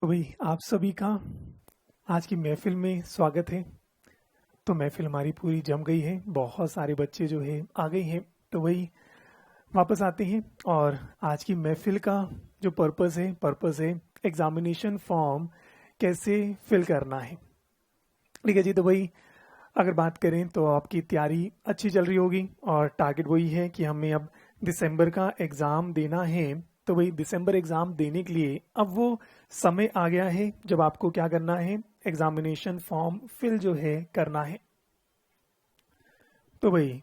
तो भाई आप सभी का आज की महफिल में स्वागत है। तो महफिल हमारी पूरी जम गई है, बहुत सारे बच्चे जो है आ गए हैं। तो वही वापस आते हैं और आज की महफिल का जो पर्पस है एग्जामिनेशन फॉर्म कैसे फिल करना है। ठीक है जी। तो भाई अगर बात करें तो आपकी तैयारी अच्छी चल रही होगी और टारगेट वही है कि हमें अब दिसंबर का एग्ज़ाम देना है। तो वही दिसंबर एग्ज़ाम देने के लिए अब वो समय आ गया है जब आपको क्या करना है, एग्जामिनेशन फॉर्म फिल जो है करना है। तो भाई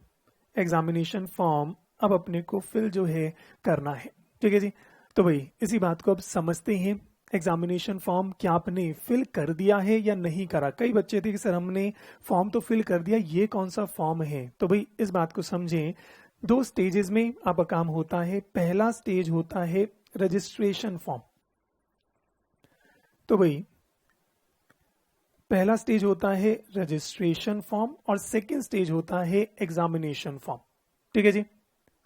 एग्जामिनेशन फॉर्म अब अपने को फिल जो है करना है। ठीक है जी। तो भाई इसी बात को अब समझते हैं, एग्जामिनेशन फॉर्म क्या आपने फिल कर दिया है या नहीं करा। कई बच्चे थे कि सर हमने फॉर्म तो फिल कर दिया, ये कौन सा फॉर्म है। तो भाई इस बात को समझें, दो स्टेजेस में आपका काम होता है। पहला स्टेज होता है रजिस्ट्रेशन फॉर्म। तो भाई पहला स्टेज होता है रजिस्ट्रेशन फॉर्म और सेकंड स्टेज होता है एग्जामिनेशन फॉर्म। ठीक है जी।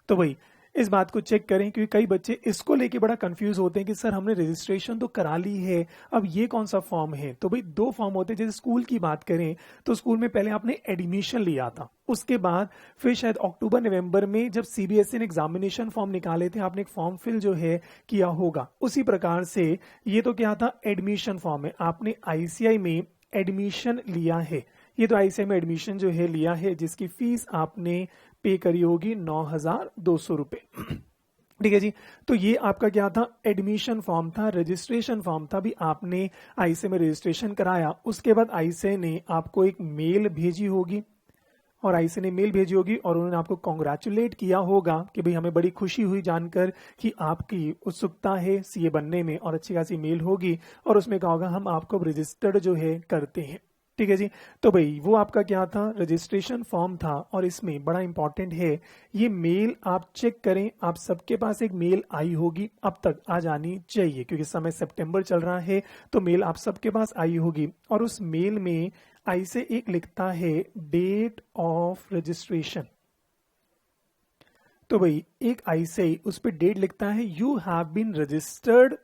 तो भाई इस बात को चेक करें क्योंकि कई बच्चे इसको लेके बड़ा कंफ्यूज होते हैं कि सर हमने रजिस्ट्रेशन तो करा ली है, अब ये कौन सा फॉर्म है। तो भाई दो फॉर्म होते हैं। जैसे स्कूल की बात करें तो स्कूल में पहले आपने एडमिशन लिया था, उसके बाद फिर शायद अक्टूबर नवंबर में जब सीबीएसई ने एग्जामिनेशन फॉर्म निकाले थे, आपने एक फॉर्म फिल जो है किया होगा। उसी प्रकार से ये तो क्या था, एडमिशन फॉर्म है। आपने आईसीआई में एडमिशन लिया है, ये तो आईसीआई में एडमिशन जो है लिया है, जिसकी फीस आपने पे करी होगी 9,200 रुपए। ठीक है जी। तो ये आपका क्या था, एडमिशन फॉर्म था, रजिस्ट्रेशन फॉर्म था। भी आपने आईसीआई में रजिस्ट्रेशन कराया, उसके बाद आईसीआई ने आपको एक मेल भेजी होगी और आईसीआई ने मेल भेजी होगी और उन्होंने आपको कॉन्ग्रेचुलेट किया होगा कि भाई हमें बड़ी खुशी हुई जानकर कि आपकी उत्सुकता है सीए बनने में, और अच्छी खासी मेल होगी और उसमें कहा होगा हम आपको रजिस्टर्ड जो है करते हैं। ठीक है जी। तो भाई वो आपका क्या था, रजिस्ट्रेशन फॉर्म था। और इसमें बड़ा इंपॉर्टेंट है, ये मेल आप चेक करें, आप सबके पास एक मेल आई होगी, अब तक आ जानी चाहिए क्योंकि समय सितंबर चल रहा है। तो मेल आप सबके पास आई होगी और उस मेल में आई से एक लिखता है डेट ऑफ रजिस्ट्रेशन। तो भाई एक आई से उस पर डेट लिखता है, you have been registered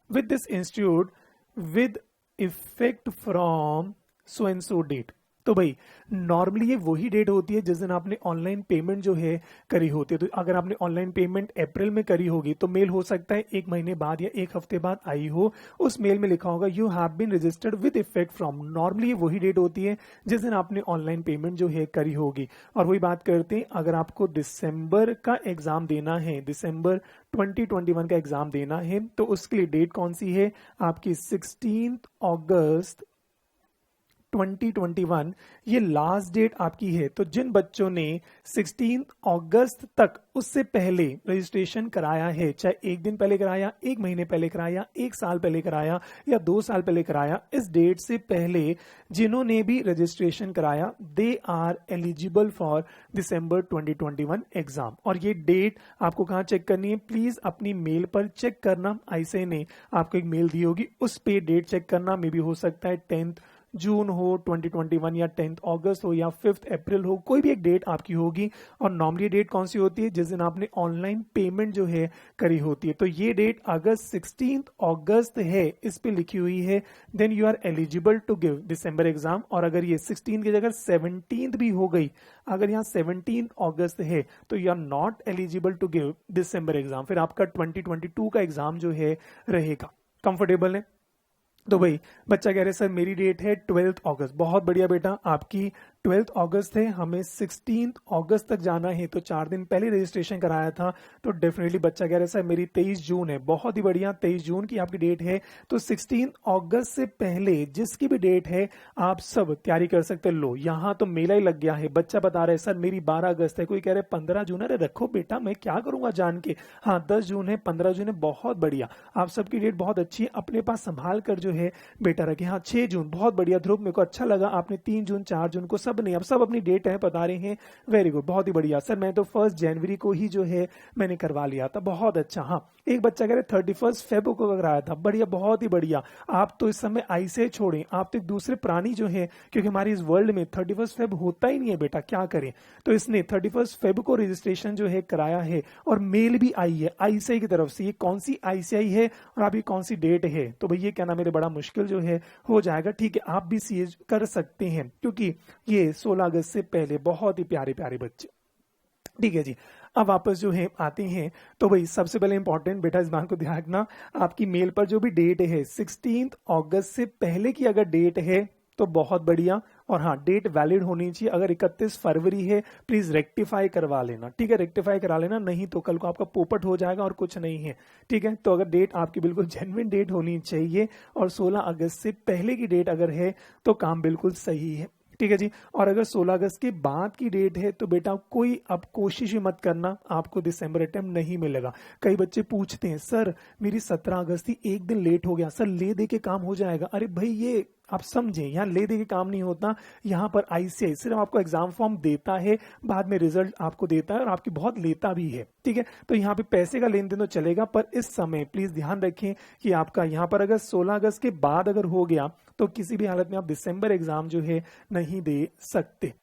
with this institute with effect from so and so date. तो भाई नॉर्मली ये वही डेट होती है जिस दिन आपने ऑनलाइन पेमेंट जो है करी होती है। तो अगर आपने ऑनलाइन पेमेंट अप्रैल में करी होगी तो मेल हो सकता है एक महीने बाद या एक हफ्ते बाद आई हो। उस मेल में लिखा होगा you have been registered with effect from, normally ये वही डेट होती है जिस दिन आपने ऑनलाइन पेमेंट जो है करी होगी। और वही बात करते हैं, अगर आपको दिसंबर का एग्जाम देना है, दिसंबर 2021 का एग्जाम देना है, तो उसके लिए डेट कौन सी है आपकी, 16 अगस्त 2021 ये लास्ट डेट आपकी है। तो जिन बच्चों ने 16 अगस्त तक उससे पहले रजिस्ट्रेशन कराया है, चाहे एक दिन पहले कराया, एक महीने पहले कराया, एक साल पहले कराया या 2 साल पहले कराया, इस डेट से पहले जिन्होंने भी रजिस्ट्रेशन कराया, they are eligible for December 2021 exam. और ये डेट आपको कहाँ चेक करनी है, प्लीज अपनी मेल पर चेक करना। आईसीआई ने आपको एक मेल दी होगी, उस पे डेट चेक करना। मे बी हो सकता है 10 जून हो 2021 या 10 अगस्त हो या 5 अप्रैल हो, कोई भी एक डेट आपकी होगी। और नॉर्मली डेट कौन सी होती है, जिस दिन आपने ऑनलाइन पेमेंट जो है करी होती है। तो ये डेट अगर 16 अगस्त है इस पे लिखी हुई है, then you are eligible to give December exam. और अगर ये 16 की जगह 17 भी हो गई, अगर यहाँ 17 अगस्त है, तो you are not eligible to give December exam. फिर आपका 2022 का एग्जाम जो है रहेगा। कंफर्टेबल है। तो भाई बच्चा कह रहे सर मेरी डेट है 12 अगस्त। बहुत बढ़िया बेटा, आपकी 12 अगस्त है, हमें 16 अगस्त तक जाना है, तो 4 दिन पहले रजिस्ट्रेशन कराया था। तो डेफिनेटली बच्चा कह रहे सर मेरी 23 जून है। बहुत ही बढ़िया, 23 जून की आपकी डेट है। तो 16 अगस्त से पहले जिसकी भी डेट है आप सब तैयारी कर सकते। लो यहाँ तो मेला ही लग गया है। बच्चा बता रहे सर मेरी 12 अगस्त है, कोई कह रहे 15 जून है। अरे रखो बेटा, मैं क्या करूंगा जान के। हाँ 10 जून है, 15 जून है, बहुत बढ़िया। आप सबकी डेट बहुत अच्छी है, अपने पास संभाल कर जो है बेटा रखे। हाँ 6 जून, बहुत बढ़िया ध्रुव, मेरे को अच्छा लगा आपने 3 जून 4 जून को सब नहीं, अब सब अपनी डेट है बता रहे हैं। वेरी गुड, बहुत ही बढ़िया सर, मैं तो 1 जनवरी को ही जो है मैंने करवा लिया था। बहुत अच्छा। हाँ, एक बच्चा कह रहे 31 फेब को कराया था। बढ़िया, बहुत ही बढ़िया। आप तो इस समय आईसीआई छोड़ें, आप तो एक दूसरे प्राणी जो है, क्योंकि हमारे इस वर्ल्ड में 31 फेब होता ही नहीं है बेटा, क्या करें। तो इसने 31 फेब को रजिस्ट्रेशन जो है कराया है और मेल भी आई है आईसीआई की तरफ से। ये कौन सी आईसीआई है और आपकी कौन सी डेट है, तो भैया क्या नाम, मेरे बड़ा मुश्किल जो है हो जाएगा। ठीक है, आप भी सीए कर सकते हैं क्योंकि ये 16 अगस्त से पहले। बहुत ही प्यारे प्यारे बच्चे। ठीक है जी, अब वापस जो है आते हैं। तो भाई सबसे पहले इंपॉर्टेंट बेटा इस बात को ध्यान रखना, आपकी मेल पर जो भी डेट है 16 अगस्त से पहले की अगर डेट है तो बहुत बढ़िया। और हाँ, डेट वैलिड होनी चाहिए। अगर 31 फरवरी है प्लीज रेक्टिफाई करवा लेना। ठीक है, रेक्टिफाई करा लेना, नहीं तो कल को आपका पोपट हो जाएगा और कुछ नहीं है। ठीक है, तो अगर डेट आपकी बिल्कुल जेन्युइन डेट होनी चाहिए और 16 अगस्त से पहले की डेट अगर है तो काम बिल्कुल सही है। ठीक है जी। और अगर 16 अगस्त के बाद की डेट है तो बेटा कोई अब कोशिश ही मत करना, आपको दिसंबर अटेम्प्ट नहीं मिलेगा। कई बच्चे पूछते हैं सर मेरी 17 अगस्त थी, एक दिन लेट हो गया, सर ले दे के काम हो जाएगा। अरे भाई ये आप समझें, यहाँ ले दे के काम नहीं होता। यहाँ पर आईसीआई सिर्फ आपको एग्जाम फॉर्म देता है, बाद में रिजल्ट आपको देता है और आपकी बहुत लेता भी है। ठीक है, तो यहाँ पे पैसे का लेन देन तो चलेगा, पर इस समय प्लीज ध्यान रखें कि आपका यहाँ पर अगर 16 अगस्त के बाद अगर हो गया तो किसी भी हालत में आप दिसंबर एग्जाम जो है नहीं दे सकते।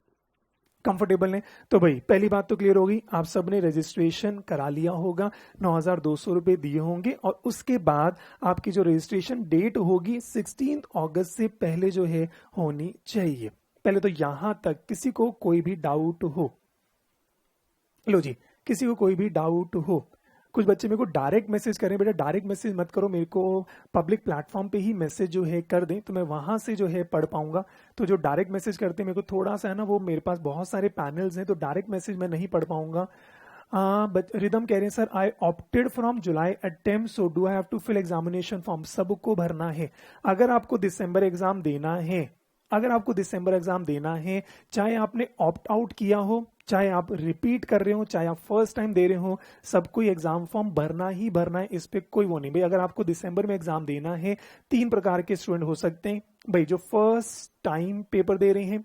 कंफर्टेबल है? तो भाई पहली बात तो क्लियर होगी, आप सबने रजिस्ट्रेशन करा लिया होगा, 9,200 रुपए दिए होंगे और उसके बाद आपकी जो रजिस्ट्रेशन डेट होगी 16 अगस्त से पहले जो है होनी चाहिए। पहले तो यहां तक किसी को कोई भी डाउट हो? लो जी, किसी को कोई भी डाउट हो? कुछ बच्चे मेरे को डायरेक्ट मैसेज करें, बेटा डायरेक्ट मैसेज मत करो, मेरे को पब्लिक प्लेटफॉर्म पे ही मैसेज जो है कर दें तो मैं वहां से जो है पढ़ पाऊंगा। तो जो डायरेक्ट मैसेज करते हैं मेरे को थोड़ा सा है ना, वो मेरे पास बहुत सारे पैनल्स हैं तो डायरेक्ट मैसेज मैं नहीं पढ़ पाऊंगा। रिदम कह रहे हैं sir I opted from July attempt, so do I have to fill examination form? सबको भरना है। अगर आपको दिसंबर एग्जाम देना है, अगर आपको दिसंबर एग्जाम देना है, चाहे आपने ऑप्ट आउट किया हो, चाहे आप रिपीट कर रहे हो, चाहे आप फर्स्ट टाइम दे रहे हो, सबको एग्जाम फॉर्म भरना ही भरना है। इस पे कोई वो नहीं भाई। अगर आपको दिसंबर में एग्जाम देना है, 3 प्रकार के स्टूडेंट हो सकते हैं भाई। जो फर्स्ट टाइम पेपर दे रहे हैं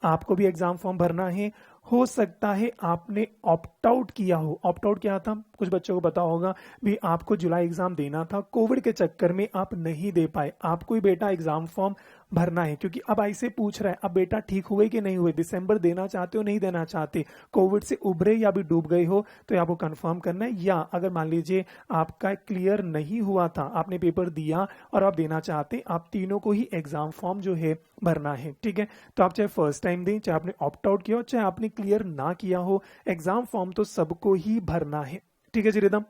आपको भी एग्जाम फॉर्म भरना है। हो सकता है आपने ऑप्ट आउट किया हो। ऑप्ट आउट क्या था, कुछ बच्चों को पता होगा भी, आपको जुलाई एग्जाम देना था, कोविड के चक्कर में आप नहीं दे पाए, आपको ही बेटा एग्जाम फॉर्म भरना है। क्योंकि अब ऐसे पूछ रहा है अब बेटा ठीक हुए कि नहीं हुए, दिसंबर देना चाहते हो नहीं देना चाहते, कोविड से उभरे या भी डूब गए हो, तो आपको कंफर्म करना है। या अगर मान लीजिए आपका क्लियर नहीं हुआ था, आपने पेपर दिया और आप देना चाहते, आप तीनों को ही एग्जाम फॉर्म जो है भरना है। ठीक है, तो आप चाहे फर्स्ट टाइम दें, चाहे आपने ऑप्ट आउट किया हो, चाहे आपने क्लियर ना किया हो, एग्जाम फॉर्म तो सबको ही भरना है। ठीक है जी रिदम?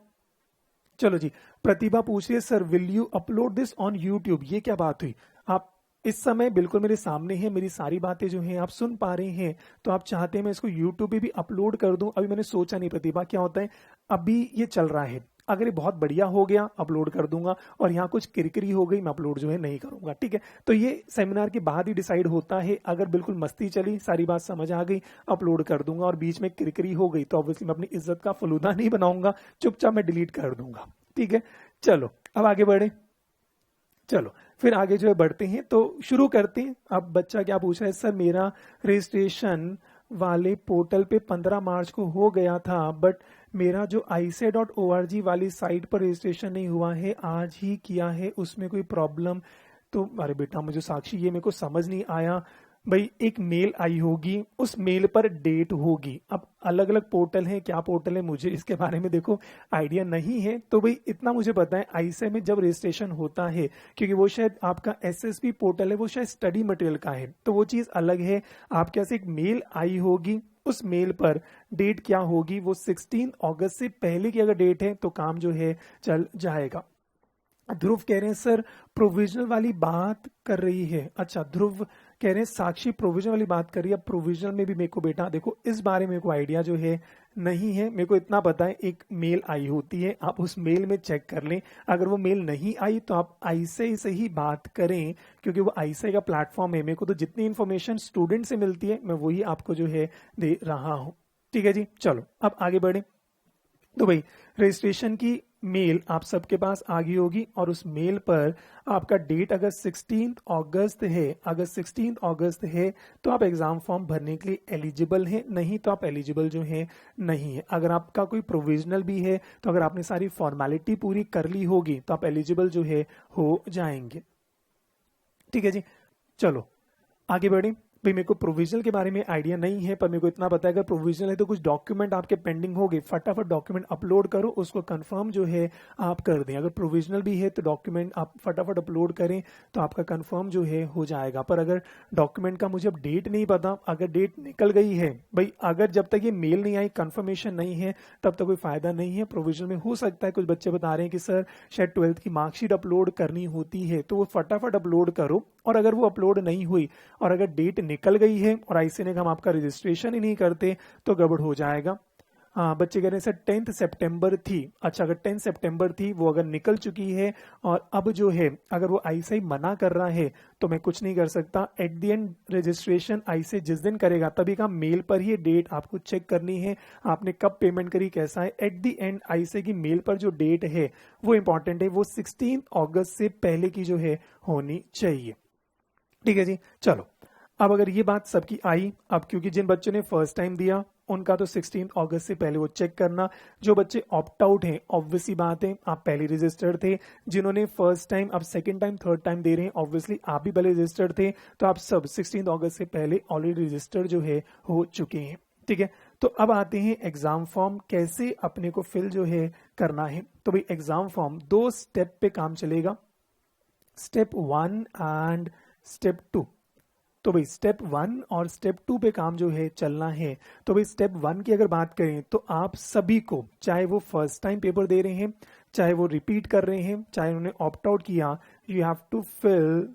चलो जी, प्रतिभा पूछ रही है sir will you upload this on YouTube? ये क्या बात हुई? आप इस समय बिल्कुल मेरे सामने है, मेरी सारी बातें जो हैं आप सुन पा रहे हैं, तो आप चाहते हैं मैं इसको यूट्यूब पे भी अपलोड कर दूं? अभी मैंने सोचा नहीं प्रतिभा, क्या होता है अभी ये चल रहा है, अगर ये बहुत बढ़िया हो गया अपलोड कर दूंगा, और यहाँ कुछ किरकिरी हो गई मैं अपलोड जो है नहीं करूंगा। ठीक है, तो ये सेमिनार के बाद ही डिसाइड होता है। अगर बिल्कुल मस्ती चली, सारी बात समझ आ गई, अपलोड कर दूंगा, और बीच में किरकिरी हो गई तो ऑब्वियसली मैं अपनी इज्जत का फलूदा नहीं बनाऊंगा, चुपचाप मैं डिलीट कर दूंगा। ठीक है, चलो अब आगे बढ़े। चलो फिर आगे जो है बढ़ते हैं, तो शुरू करते हैं। अब बच्चा क्या पूछ रहा है, सर मेरा रजिस्ट्रेशन वाले पोर्टल पे 15 मार्च को हो गया था, बट मेरा जो ICAI.org वाली साइट पर रजिस्ट्रेशन नहीं हुआ है, आज ही किया है, उसमें कोई प्रॉब्लम? तो अरे बेटा मुझे साक्षी ये मेरे को समझ नहीं आया भाई। एक मेल आई होगी, उस मेल पर डेट होगी। अब अलग अलग पोर्टल है, क्या पोर्टल है मुझे इसके बारे में देखो आइडिया नहीं है, तो भाई इतना मुझे पता है आईसीआई में जब रजिस्ट्रेशन होता है, क्योंकि वो शायद आपका SSB पोर्टल है, वो शायद स्टडी मटेरियल का है, तो वो चीज अलग है। आपके पास एक मेल आई होगी, उस मेल पर डेट क्या होगी, वो 16 अगस्त से पहले की अगर डेट है तो काम जो है चल जाएगा। ध्रुव कह रहे हैं सर प्रोविजनल वाली बात कर रही है। अच्छा, ध्रुव कह रहे हैं साक्षी प्रोविजनल वाली बात कर रही है। प्रोविजनल में भी मेरे को बेटा देखो इस बारे में मेरे को आइडिया जो है नहीं है। मेरे को इतना पता है एक मेल आई होती है, आप उस मेल में चेक कर लें। अगर वो मेल नहीं आई तो आप आईसीआई से ही बात करें, क्योंकि वो आईसीआई का प्लेटफॉर्म है। मेरे को तो जितनी इन्फॉर्मेशन स्टूडेंट से मिलती है मैं वही आपको जो है दे रहा हूँ। ठीक है जी, चलो अब आगे बढ़े। तो भाई रजिस्ट्रेशन की मेल आप सबके पास आ गई होगी और उस मेल पर आपका डेट अगर 16 अगस्त है, अगर 16 अगस्त है तो आप एग्जाम फॉर्म भरने के लिए एलिजिबल हैं, नहीं तो आप एलिजिबल जो है नहीं है। अगर आपका कोई प्रोविजनल भी है तो अगर आपने सारी फॉर्मेलिटी पूरी कर ली होगी तो आप एलिजिबल जो है हो जाएंगे। ठीक है जी, चलो आगे बढ़े। भाई मेरे को प्रोविजनल के बारे में आइडिया नहीं है, पर मेरे को इतना पता है अगर प्रोविजनल है तो कुछ डॉक्यूमेंट आपके पेंडिंग हो गए, फटाफट डॉक्यूमेंट अपलोड करो, उसको कंफर्म जो है आप कर दें। अगर प्रोविजनल भी है तो डॉक्यूमेंट आप फटाफट अपलोड करें तो आपका कंफर्म जो है हो जाएगा। पर अगर डॉक्यूमेंट का मुझे अब डेट नहीं पता, अगर डेट निकल गई है भाई, अगर जब तक ये मेल नहीं आई, कंफर्मेशन नहीं है, तब तक कोई फायदा नहीं है। प्रोविजनल में हो सकता है कुछ बच्चे बता रहे हैं कि सर शायद 12th की मार्कशीट अपलोड करनी होती है, तो वो फटाफट अपलोड करो। और अगर वो अपलोड नहीं हुई और अगर डेट निकल गई है और आईसी ने हम आपका रजिस्ट्रेशन ही नहीं करते तो गड़बड़ हो जाएगा। हाँ, बच्चे कह रहे हैं सर 10 सितंबर थी। अच्छा, अगर 10 सितंबर थी, वो अगर निकल चुकी है और अब जो है अगर वो आईसीआई मना कर रहा है तो मैं कुछ नहीं कर सकता। At the end registration ICI जिस दिन करेगा तभी का मेल पर ही डेट आपको चेक करनी है, आपने कब पेमेंट करी, कैसा है। एट द एंड आईसीआई की मेल पर जो डेट है वो इंपॉर्टेंट है, वो 16 अगस्त से पहले की जो है होनी चाहिए। ठीक है जी, चलो अब अगर ये बात सबकी आई, अब क्योंकि जिन बच्चों ने फर्स्ट टाइम दिया उनका तो 16 अगस्त से पहले वो चेक करना। जो बच्चे ऑप्ट आउट हैं, ऑब्वियसली बात है आप पहले रजिस्टर्ड थे। जिन्होंने फर्स्ट टाइम अब सेकंड टाइम थर्ड टाइम दे रहे हैं, ऑब्वियसली आप भी पहले रजिस्टर्ड थे, तो आप सब 16 अगस्त से पहले ऑलरेडी रजिस्टर्ड जो है हो चुके हैं। ठीक है, तो अब आते हैं एग्जाम फॉर्म कैसे अपने को फिल जो है करना है। तो भाई एग्जाम फॉर्म 2 स्टेप पे काम चलेगा, स्टेप 1 एंड स्टेप 2। तो भाई स्टेप 1 और स्टेप 2 पे काम जो है चलना है। तो भाई स्टेप 1 की अगर बात करें तो आप सभी को, चाहे वो फर्स्ट टाइम पेपर दे रहे हैं, चाहे वो रिपीट कर रहे हैं, चाहे उन्होंने ऑप्ट आउट किया, you have to fill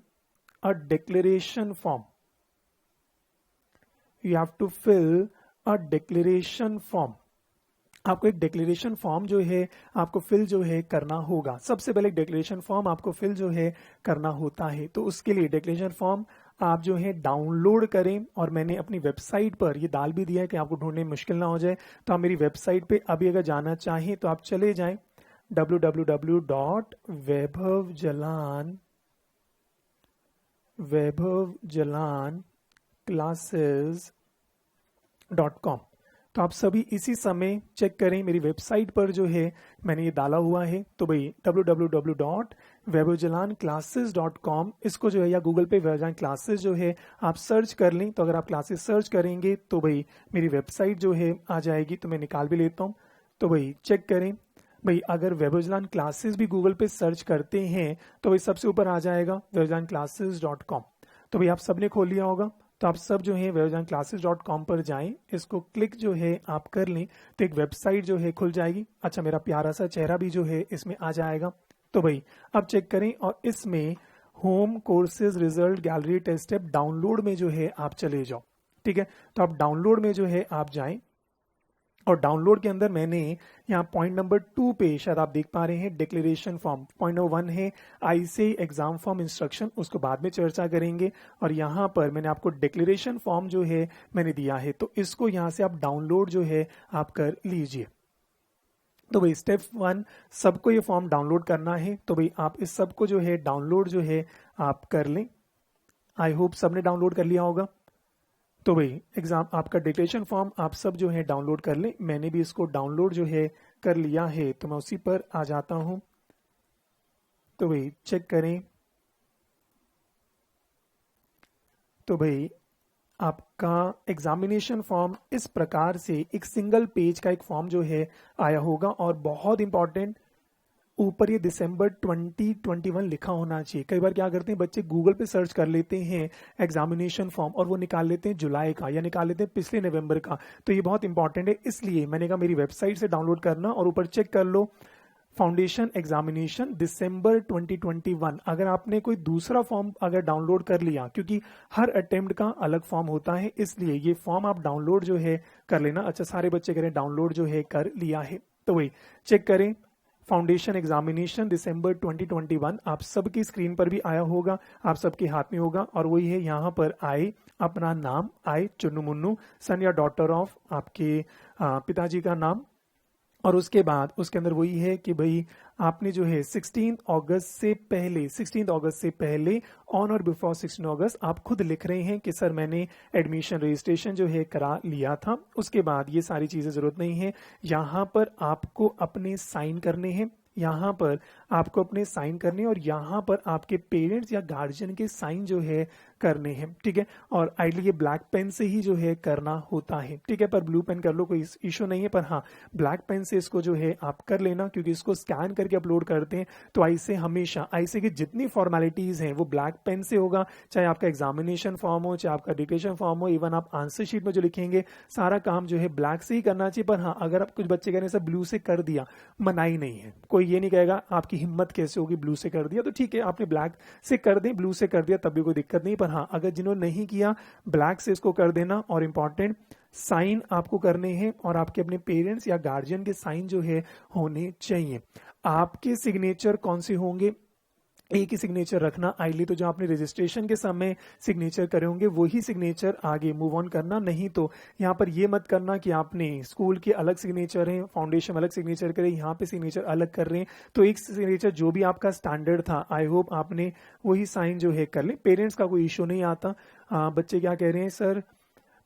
a declaration form. You have to fill a declaration form. आपको एक डिक्लेरेशन फॉर्म जो है आपको फिल जो है करना होगा। सबसे पहले डिक्लेरेशन फॉर्म आपको फिल जो है करना होता है। तो उसके लिए डिक्लेरेशन फॉर्म आप जो है डाउनलोड करें, और मैंने अपनी वेबसाइट पर ये डाल भी दिया है कि आपको ढूंढने में मुश्किल ना हो जाए। तो आप मेरी वेबसाइट पे अभी अगर जाना चाहें तो आप चले जाएं www.vaibhavjalan classes.com। तो आप सभी इसी समय चेक करें, मेरी वेबसाइट पर जो है मैंने ये डाला हुआ है। तो भाई www.vaibhavjalanclasses.com, इसको जो है या गूगल पे वैभवजालान क्लासेस जो है आप सर्च कर लें। तो अगर आप क्लासेस सर्च करेंगे तो भाई मेरी वेबसाइट जो है आ जाएगी। तो मैं निकाल भी लेता हूँ। तो भाई चेक करें, भाई अगर वैभवजालान क्लासेस भी गूगल पे सर्च करते हैं तो भाई सबसे ऊपर आ जाएगा vaibhavjalanclasses.com। तो भाई आप सबने खोल लिया होगा। तो आप सब जो है vaibhavjalanclasses.com पर जाएं, इसको क्लिक जो है आप कर लें तो एक वेबसाइट जो है खुल जाएगी। अच्छा, मेरा प्यारा सा चेहरा भी जो है इसमें आ जाएगा। तो भाई अब चेक करें और इसमें home courses result gallery test app download में जो है आप चले जाओ। ठीक है, तो आप डाउनलोड में जो है आप जाएं, और डाउनलोड के अंदर मैंने यहाँ पॉइंट नंबर 2 पे शायद आप देख पा रहे हैं डिक्लेरेशन फॉर्म। पॉइंट नंबर 1 है आईसीआई एग्जाम फॉर्म इंस्ट्रक्शन, उसको बाद में चर्चा करेंगे। और यहाँ पर मैंने आपको डिक्लेरेशन फॉर्म जो है मैंने दिया है, तो इसको यहाँ से आप डाउनलोड जो है आप कर लीजिए। तो भाई स्टेप 1 सबको ये फॉर्म डाउनलोड करना है। तो भाई आप इस सबको जो है डाउनलोड जो है आप कर लें। आई होप सबने डाउनलोड कर लिया होगा। तो भाई एग्जाम आपका डिक्लेरेशन फॉर्म आप सब जो है डाउनलोड कर लें। मैंने भी इसको डाउनलोड जो है कर लिया है, तो मैं उसी पर आ जाता हूं। तो भाई चेक करें। तो भाई आपका एग्जामिनेशन फॉर्म इस प्रकार से एक सिंगल पेज का एक फॉर्म जो है आया होगा, और बहुत इंपॉर्टेंट ऊपर ये दिसंबर 2021 लिखा होना चाहिए। कई बार क्या करते हैं बच्चे गूगल पे सर्च कर लेते हैं एग्जामिनेशन फॉर्म और वो निकाल लेते हैं जुलाई का या निकाल लेते हैं पिछले नवंबर का। तो ये बहुत इंपॉर्टेंट है, इसलिए मैंने कहा मेरी वेबसाइट से डाउनलोड करना और ऊपर चेक कर लो फाउंडेशन एग्जामिनेशन दिसंबर 2021। अगर आपने कोई दूसरा फॉर्म अगर डाउनलोड कर लिया, क्योंकि हर अटेम्प्ट का अलग फॉर्म होता है, इसलिए ये फॉर्म आप डाउनलोड जो है कर लेना। अच्छा, सारे बच्चे करें डाउनलोड जो है कर लिया है। तो वही चेक करें फाउंडेशन एग्जामिनेशन दिसंबर 2021 आप सबकी स्क्रीन पर भी आया होगा, आप सबके हाथ में होगा, और वही है यहाँ पर आए अपना नाम, आए चुन्नू मुन्नू, सन या डॉटर ऑफ आपके पिताजी का नाम, और उसके बाद उसके अंदर वही है कि भाई आपने जो है 16 अगस्त से पहले ऑन और बिफोर 16 अगस्त आप खुद लिख रहे हैं कि सर मैंने एडमिशन रजिस्ट्रेशन जो है करा लिया था। उसके बाद ये सारी चीजें जरूरत नहीं है, यहाँ पर आपको अपने साइन करने हैं, यहाँ पर आपको अपने साइन करने और यहाँ पर आपके पेरेंट्स या गार्जियन के साइन जो है करने हैं, ठीक है। और आइडली ये ब्लैक पेन से ही जो है करना होता है, ठीक है, पर ब्लू पेन कर लो कोई इशू नहीं है, पर हाँ ब्लैक पेन से इसको जो है आप कर लेना, क्योंकि इसको स्कैन करके अपलोड करते हैं तो ऐसे हमेशा ऐसे की जितनी फॉर्मेलिटीज हैं वो ब्लैक पेन से होगा, चाहे आपका एग्जामिनेशन फॉर्म हो, चाहे आपका डिक्लेरेशन फॉर्म हो, इवन आप आंसर शीट में जो लिखेंगे सारा काम जो है ब्लैक से ही करना चाहिए। पर हाँ अगर आप कुछ बच्चे कहने से ब्लू से कर दिया, मनाही नहीं है, कोई ये नहीं कहेगा आपकी हिम्मत कैसे होगी ब्लू से कर दिया, तो ठीक है आपने ब्लैक से कर दें, ब्लू से कर दिया तब भी कोई दिक्कत नहीं। पर हाँ अगर जिन्होंने नहीं किया ब्लैक से इसको कर देना, और इंपॉर्टेंट साइन आपको करने हैं और आपके अपने पेरेंट्स या गार्जियन के साइन जो है होने चाहिए। आपके सिग्नेचर कौन से होंगे, एक ही सिग्नेचर रखना आइडली, तो जो आपने रजिस्ट्रेशन के समय सिग्नेचर करे होंगे वही सिग्नेचर आगे मूव ऑन करना। नहीं तो यहाँ पर ये मत करना कि आपने स्कूल के अलग सिग्नेचर है, फाउंडेशन अलग सिग्नेचर करे, यहाँ पे सिग्नेचर अलग कर रहे हैं, तो एक सिग्नेचर जो भी आपका स्टैंडर्ड था आई होप आपने वही साइन जो है कर ले। पेरेंट्स का कोई इशू नहीं आता। बच्चे क्या कह रहे हैं सर,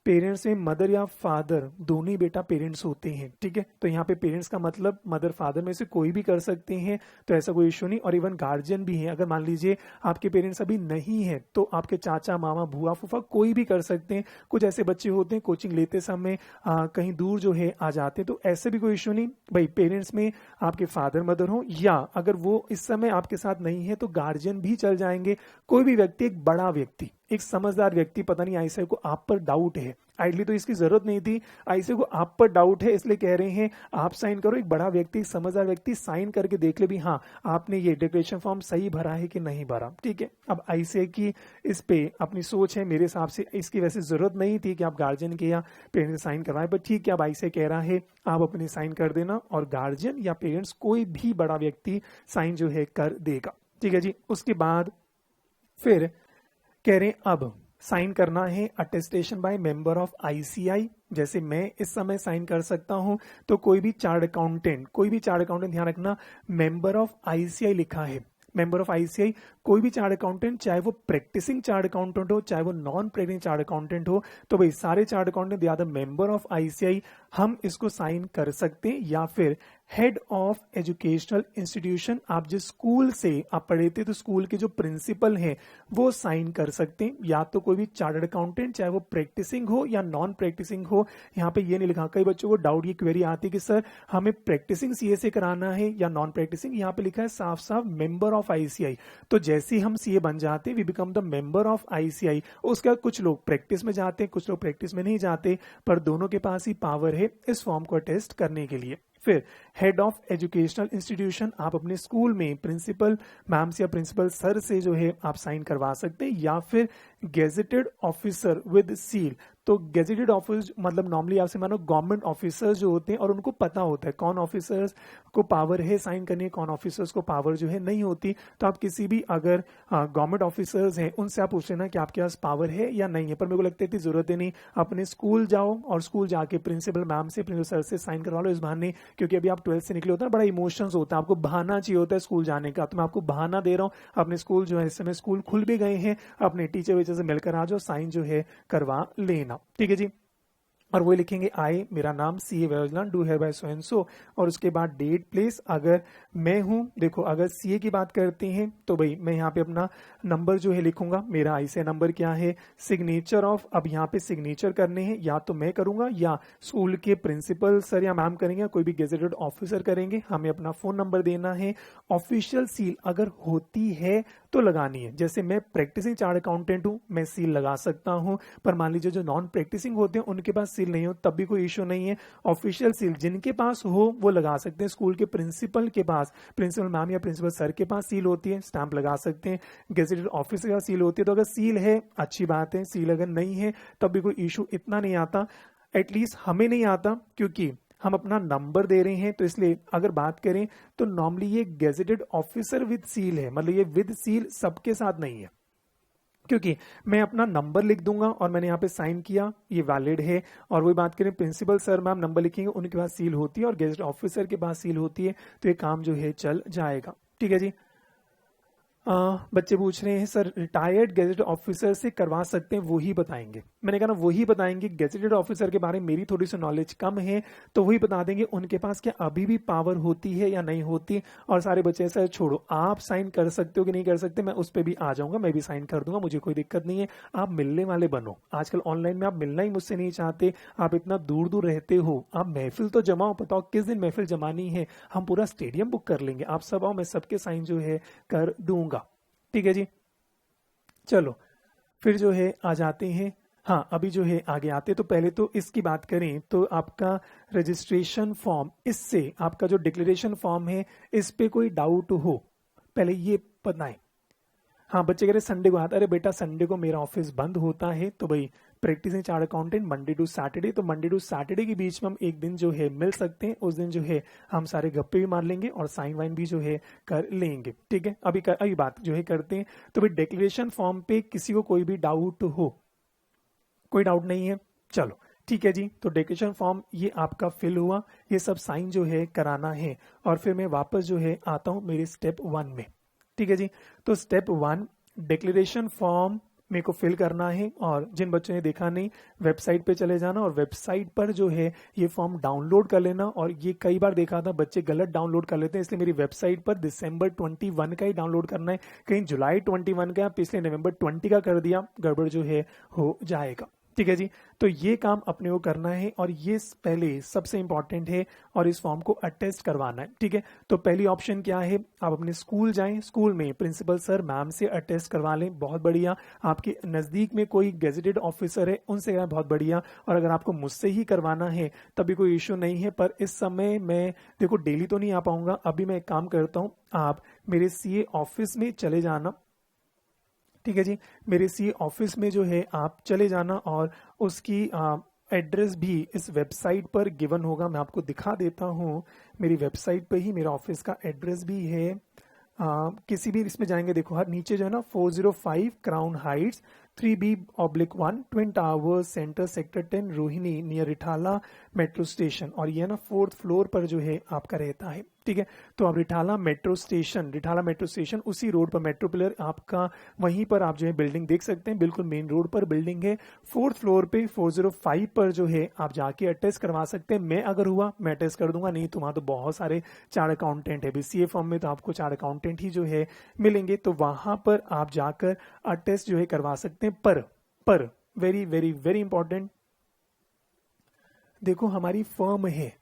पेरेंट्स में मदर या फादर दोनों ही बेटा पेरेंट्स होते हैं, ठीक है, तो यहाँ पे पेरेंट्स का मतलब मदर फादर में से कोई भी कर सकते हैं, तो ऐसा कोई इशू नहीं। और इवन गार्जियन भी है, अगर मान लीजिए आपके पेरेंट्स अभी नहीं है तो आपके चाचा मामा बुआ फूफा कोई भी कर सकते हैं। कुछ ऐसे बच्चे होते हैं कोचिंग लेते समय कहीं दूर जो है आ जाते हैं, तो ऐसे भी कोई इशू नहीं भाई, पेरेंट्स में आपके फादर मदर हो, या अगर वो इस समय आपके साथ नहीं है तो गार्जियन भी चल जाएंगे। कोई भी व्यक्ति, एक बड़ा व्यक्ति, एक समझदार व्यक्ति, पता नहीं आईसीए को आप पर डाउट है, आइडली तो इसकी जरूरत नहीं थी, आईसीए को आप पर डाउट है इसलिए कह रहे हैं आप साइन करो। एक बड़ा व्यक्ति, समझदार व्यक्ति साइन करके देख ले भी हाँ आपने ये डिक्लेरेशन फॉर्म सही भरा है कि नहीं भरा, ठीक है। अब आईसीए की इस पे अपनी सोच है, मेरे हिसाब से इसकी वैसे जरूरत नहीं थी कि आप गार्जियन के या पेरेंट्स साइन करवाएं, पर ठीक है अब आईसीए कह रहा है आप अपने साइन कर देना, और गार्जियन या पेरेंट्स कोई भी बड़ा व्यक्ति साइन जो है कर देगा, ठीक है जी। उसके बाद फिर कह रहे हैं अब साइन करना है attestation by member of ICI. जैसे मैं इस समय साइन कर सकता हूं, तो कोई भी चार्ट अकाउंटेंट ध्यान रखना मेंबर ऑफ आईसीआई लिखा है, मेंबर ऑफ आईसीआई, कोई भी चार्ट अकाउंटेंट, चाहे वो प्रैक्टिसिंग चार्ट अकाउंटेंट हो चाहे वो नॉन प्रैक्टिसिंग चार्ट अकाउंटेंट हो, तो भाई सारे chartered accountant they are the member of ICI, हम इसको साइन कर सकते हैं। या फिर हेड ऑफ एजुकेशनल इंस्टीट्यूशन, आप जिस स्कूल से आप पढ़े थे तो स्कूल के जो प्रिंसिपल हैं वो साइन कर सकते हैं, या तो कोई भी चार्टर्ड अकाउंटेंट चाहे वो प्रैक्टिसिंग हो या नॉन प्रैक्टिसिंग हो। यहाँ पे ये नहीं लिखा, कई बच्चों को डाउट, ये क्वेरी आती है कि सर हमें प्रैक्टिसिंग सीए से कराना है या नॉन प्रैक्टिसिंग, यहाँ पे लिखा है साफ साफ मेंबर ऑफ आईसीआई, तो जैसे हम सीए बन जाते we become the member of ICI. उसके बाद कुछ लोग प्रैक्टिस में जाते हैं, कुछ लोग प्रैक्टिस में नहीं जाते, पर दोनों के पास ही पावर है इस फॉर्म को टेस्ट करने के लिए। फिर हेड ऑफ एजुकेशनल इंस्टीट्यूशन, आप अपने स्कूल में प्रिंसिपल मैम से या प्रिंसिपल सर से जो है आप साइन करवा सकते हैं, या फिर गेजेटेड ऑफिसर विद सील। तो गेजेटेड ऑफिस मतलब नॉर्मली आपसे मानो गवर्नमेंट ऑफिसर्स जो होते हैं और उनको पता होता है कौन ऑफिसर्स को पावर है साइन करने की, कौन ऑफिसर्स को पावर जो है नहीं होती। तो आप किसी भी अगर गवर्नमेंट ऑफिसर्स हैं उनसे आप पूछ लेना कि आपके पास पावर है या नहीं है, पर मेरे को लगता है इतनी जरूरत है नहीं। अपने स्कूल जाओ और स्कूल जाके प्रिंसिपल मैम से प्रिंसिपल सर से साइन करवा लो इस बहाने, क्योंकि अभी आप 12th से निकले होते हैं, बड़ा इमोशंस होता है, आपको बहाना चाहिए होता है स्कूल जाने का, तो मैं आपको बहाना दे रहा हूँ। अपने स्कूल जो है इस समय स्कूल खुल भी गए हैं, अपने टीचर वीचर से मिलकर आ जाओ, साइन जो है करवा लेना, ठीक है जी। और वो लिखेंगे आई मेरा नाम सीए वैजलान डू है बाय सो एंड सो, और उसके बाद डेट प्लेस, अगर मैं हूं, देखो अगर सीए की बात करते हैं तो भाई मैं यहाँ पे अपना नंबर जो है लिखूंगा, मेरा आईसीआई नंबर क्या है, सिग्नेचर ऑफ, अब यहाँ पे सिग्नेचर करने हैं या तो मैं करूंगा या स्कूल के प्रिंसिपल सर या मैम करेंगे, कोई भी गेजेटेड ऑफिसर करेंगे। हमें अपना फोन नंबर देना है, ऑफिशियल सील अगर होती है तो लगानी है, जैसे मैं प्रैक्टिसिंग चार्ट अकाउंटेंट हूं मैं सील लगा सकता हूं, पर मान लीजिए जो नॉन प्रैक्टिसिंग होते हैं उनके पास सील नहीं हो तब भी कोई इश्यू नहीं है। ऑफिशियल सील जिनके पास हो वो लगा सकते हैं, स्कूल के प्रिंसिपल के पास, प्रिंसिपल मैम या प्रिंसिपल सर के पास सील होती है, स्टैंप लगा सकते हैं। गेजेटेड ऑफिसर का सील होती है, तो अगर सील है अच्छी बात है, सील अगर नहीं है तब भी कोई इशू इतना नहीं आता, एटलीस्ट हमें नहीं आता, क्योंकि हम अपना नंबर दे रहे हैं। तो इसलिए अगर बात करें तो नॉर्मली ये गेजेटेड ऑफिसर विद सील है, मतलब ये विद सील सबके साथ नहीं है, क्योंकि मैं अपना नंबर लिख दूंगा और मैंने यहाँ पे साइन किया, ये वैलिड है। और वही बात करें, प्रिंसिपल सर मैम नंबर लिखेंगे, उनके पास सील होती है और गेस्ट ऑफिसर के पास सील होती है, तो ये काम जो है चल जाएगा। ठीक है जी। बच्चे पूछ रहे हैं सर रिटायर्ड गेजेटेड ऑफिसर से करवा सकते हैं, वो ही बताएंगे। मैंने कहा ना वही बताएंगे, गेजेटेड ऑफिसर के बारे में मेरी थोड़ी सी नॉलेज कम है, तो वही बता देंगे उनके पास क्या अभी भी पावर होती है या नहीं होती। और सारे बच्चे सर छोड़ो, आप साइन कर सकते हो कि नहीं कर सकते, मैं उस पर भी आ जाऊंगा, मैं भी साइन कर दूंगा, मुझे कोई दिक्कत नहीं है। आप मिलने वाले बनो, आजकल ऑनलाइन में आप मिलना ही मुझसे नहीं चाहते, आप इतना दूर दूर रहते हो, आप महफिल तो जमाओ, बताओ किस दिन महफिल जमानी है, हम पूरा स्टेडियम बुक कर लेंगे, आप सब आओ, मैं सबके साइन जो है कर दूंगा। ठीक है जी। चलो फिर जो है आ जाते हैं, हाँ अभी जो है आगे आते, तो पहले तो इसकी बात करें तो आपका रजिस्ट्रेशन फॉर्म, इससे आपका जो डिक्लेरेशन फॉर्म है इस पे कोई डाउट हो पहले ये बताएं। हाँ बच्चे कह रहे संडे को आता, अरे बेटा संडे को मेरा ऑफिस बंद होता है, तो भाई practising chartered accountant Monday to Saturday, तो मंडे टू सैटरडे के बीच में हम एक दिन जो है मिल सकते हैं, उस दिन जो है हम सारे गप्पे भी मार लेंगे और साइन वाइन भी जो है कर लेंगे। ठीक है, अभी बात जो है करते हैं। तो भाई डिक्लेरेशन फॉर्म पे किसी को कोई भी डाउट हो? कोई डाउट नहीं है, चलो ठीक है जी। तो डिक्लेरेशन फॉर्म ये आपका फिल हुआ, ये सब साइन जो है कराना है, और फिर मैं वापस जो है आता हूं मेरे स्टेप 1 में। ठीक है जी। तो स्टेप 1 डिक्लेरेशन फॉर्म मेरे को फिल करना है, और जिन बच्चों ने देखा नहीं वेबसाइट पे चले जाना और वेबसाइट पर जो है ये फॉर्म डाउनलोड कर लेना। और ये कई बार देखा था बच्चे गलत डाउनलोड कर लेते हैं, इसलिए मेरी वेबसाइट पर दिसंबर 21 का ही डाउनलोड करना है, कहीं जुलाई 21 का, पिछले नवंबर 20 का कर दिया, गड़बड़ जो है हो जाएगा। ठीक है जी। तो ये काम अपने को करना है, और ये पहले सबसे इंपॉर्टेंट है, और इस फॉर्म को अटेस्ट करवाना है। ठीक है, तो पहली ऑप्शन क्या है, आप अपने स्कूल जाएं, स्कूल में प्रिंसिपल सर मैम से अटेस्ट करवा लें, बहुत बढ़िया। आपके नजदीक में कोई गेजेटेड ऑफिसर है उनसे कराएं, बहुत बढ़िया। और अगर आपको मुझसे ही करवाना है तभी कोई इश्यू नहीं है, पर इस समय मैं देखो डेली तो नहीं आ पाऊंगा, अभी मैं एक काम करता हूँ, आप मेरे सीए ऑफिस में चले जाना। ठीक है जी, मेरे सी ऑफिस में जो है आप चले जाना, और उसकी एड्रेस भी इस वेबसाइट पर गिवन होगा, मैं आपको दिखा देता हूँ। मेरी वेबसाइट पर ही मेरा ऑफिस का एड्रेस भी है। किसी भी इसमें जाएंगे, देखो हर नीचे जो है ना 405 crown Heights 3B/1 twin tower centre sector 10 Rohini near Rithala metro station, और ये ना 4th फ्लोर पर जो है आपका रहता है। ठीक है, तो आप रिठाला मेट्रो स्टेशन उसी रोड पर, मेट्रो पिलर आपका, वहीं पर आप जो है बिल्डिंग देख सकते हैं, बिल्कुल मेन रोड पर बिल्डिंग है। 4th फ्लोर पे 405 पर जो है आप जाके अटेस्ट करवा सकते हैं। मैं अगर हुआ मैं अटेस्ट कर दूंगा, नहीं तो वहां तो बहुत सारे चार्ट अकाउंटेंट है, बीसीए फॉर्म में तो आपको चार्ट अकाउंटेंट ही जो है मिलेंगे, तो वहां पर आप जाकर अटेस्ट जो है करवा सकते हैं। पर वेरी वेरी वेरी इंपॉर्टेंट, देखो हमारी फर्म है,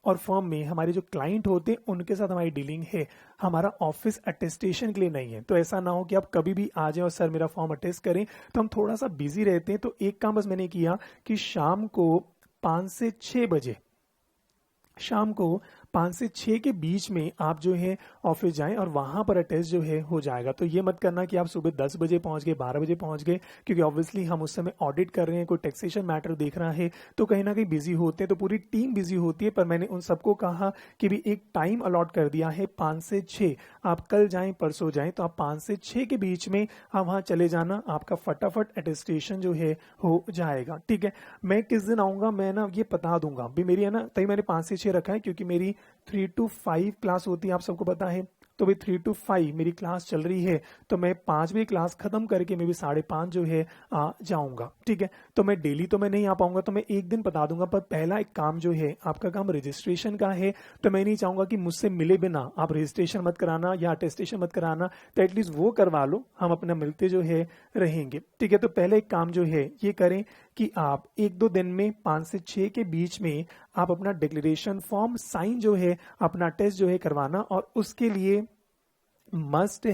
और फर्म में हमारे जो क्लाइंट होते हैं उनके साथ हमारी डीलिंग है, हमारा ऑफिस अटेस्टेशन के लिए नहीं है। तो ऐसा ना हो कि आप कभी भी आ जाए और सर मेरा फॉर्म अटेस्ट करें, तो हम थोड़ा सा बिजी रहते हैं। तो एक काम बस मैंने किया कि शाम को 5 से 6 बजे, शाम को 5 से 6 के बीच में आप जो है ऑफिस जाएं, और वहां पर अटेस्ट जो है हो जाएगा। तो ये मत करना कि आप सुबह 10 बजे पहुंच गए, 12 बजे पहुंच गए, क्योंकि ऑब्वियसली हम उस समय ऑडिट कर रहे हैं, कोई टैक्सेशन मैटर देख रहा है, तो कहीं ना कहीं बिजी होते हैं, तो पूरी टीम बिजी होती है। पर मैंने उन सबको कहा कि भी एक टाइम अलॉट कर दिया है 5 से 6, आप कल जाएं परसों जाएं, तो आप 5 से 6 के बीच में आप वहां चले जाना, आपका फटाफट अटेस्टेशन जो है हो जाएगा। ठीक है, मैं किस दिन आऊंगा मैं ना ये बता दूंगा भी, मेरी है ना, तभी मैंने 5 से 6 रखा है, क्योंकि मेरी 3 to 5 क्लास होती है, आप सबको पता है। तो भाई 3 to 5 मेरी क्लास चल रही है, तो मैं 5 बजे क्लास खत्म करके मैं भी 5:30 जो है आ जाऊंगा। ठीक है, तो मैं डेली तो मैं नहीं आ पाऊंगा, तो मैं एक दिन बता दूंगा। पर पहला एक काम जो है, आपका काम रजिस्ट्रेशन का है, तो मैं नहीं चाहूंगा कि मुझसे मिले बिना आप रजिस्ट्रेशन मत कराना या अटेस्टेशन मत कराना, तो एटलीस्ट वो करवा लो, हम अपना मिलते जो है रहेंगे। ठीक है, तो पहले एक काम जो है ये करें कि आप 1-2 दिन में 5 से 6 के बीच में आप अपना डिक्लेरेशन फॉर्म साइन जो है, अपना टेस्ट जो है करवाना, और उसके लिए मस्ट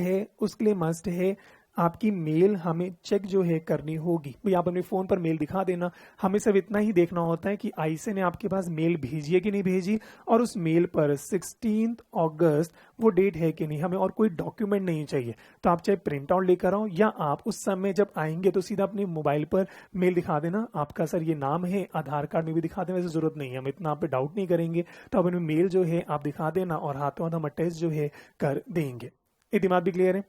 है आपकी मेल हमें चेक जो है करनी होगी। भाई आप अपने फोन पर मेल दिखा देना, हमें सिर्फ इतना ही देखना होता है कि आईसे ने आपके पास मेल भेजी है कि नहीं भेजी, और उस मेल पर 16 अगस्त वो डेट है कि नहीं, हमें और कोई डॉक्यूमेंट नहीं चाहिए। तो आप चाहे प्रिंट आउट लेकर आओ, या आप उस समय जब आएंगे तो सीधा अपने मोबाइल पर मेल दिखा देना, आपका सर ये नाम है, आधार कार्ड में भी दिखा देना, वैसे जरूरत नहीं है, हम इतना आप पे डाउट नहीं करेंगे। तो अब इनमें मेल जो है आप दिखा देना, और हाथों हाथ हम अटैच जो है कर देंगे। ये दिमाग भी क्लियर है?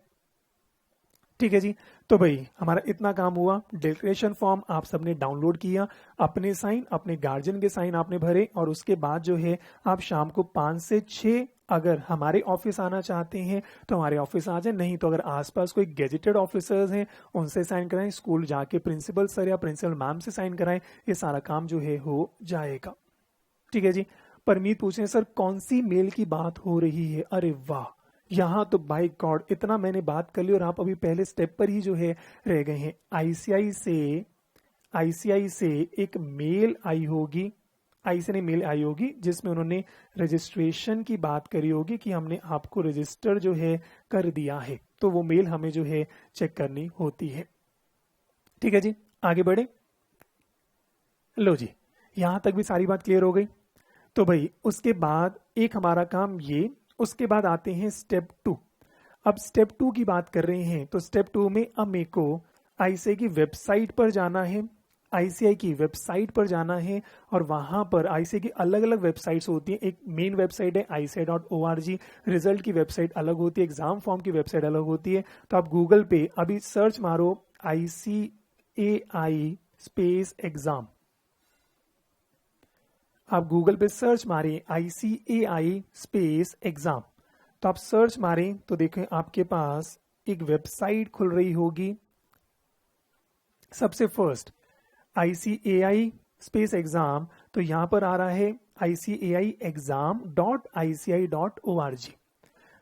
ठीक है जी। तो भाई हमारा इतना काम हुआ। डिक्लेरेशन फॉर्म आप सबने डाउनलोड किया, अपने साइन, अपने गार्जियन के साइन आपने भरे, और उसके बाद जो है आप शाम को 5 से 6 अगर हमारे ऑफिस आना चाहते हैं तो हमारे ऑफिस आ जाए, नहीं तो अगर आसपास कोई गेजेटेड ऑफिसर्स हैं उनसे साइन कराएं, स्कूल जाके प्रिंसिपल सर या प्रिंसिपल मैम से साइन कराएं, ये सारा काम जो है हो जाएगा। ठीक है जी। परमीत पूछ रहे हैं सर कौन सी मेल की बात हो रही है? अरे वाह, यहाँ तो बाय गॉड इतना मैंने बात कर ली और आप अभी पहले स्टेप पर ही जो है रह गए हैं। आईसीआई से एक मेल आई होगी, आईसीआई ने मेल आई होगी जिसमें उन्होंने रजिस्ट्रेशन की बात करी होगी कि हमने आपको रजिस्टर जो है कर दिया है, तो वो मेल हमें जो है चेक करनी होती है। ठीक है जी, आगे बढ़े। लो जी, यहां तक भी सारी बात क्लियर हो गई। तो भाई उसके बाद एक हमारा काम ये, उसके बाद आते हैं स्टेप 2। अब स्टेप 2 की बात कर रहे हैं तो स्टेप 2 में अब मेरे को आईसीआई की वेबसाइट पर जाना है, आईसीआई की वेबसाइट पर जाना है, और वहां पर आईसीआई की अलग अलग वेबसाइट्स होती हैं। एक मेन वेबसाइट है ICAI.org, रिजल्ट की वेबसाइट अलग होती है, एग्जाम फॉर्म की वेबसाइट अलग होती है। तो आप गूगल पे अभी सर्च मारो ICAI स्पेस एग्जाम, आप गूगल पे सर्च मारें ICAI स्पेस एग्जाम, तो आप सर्च मारें तो देखें आपके पास एक वेबसाइट खुल रही होगी। सबसे फर्स्ट ICAI स्पेस एग्जाम, तो यहां पर आ रहा है ICAIexam.ICAI.org।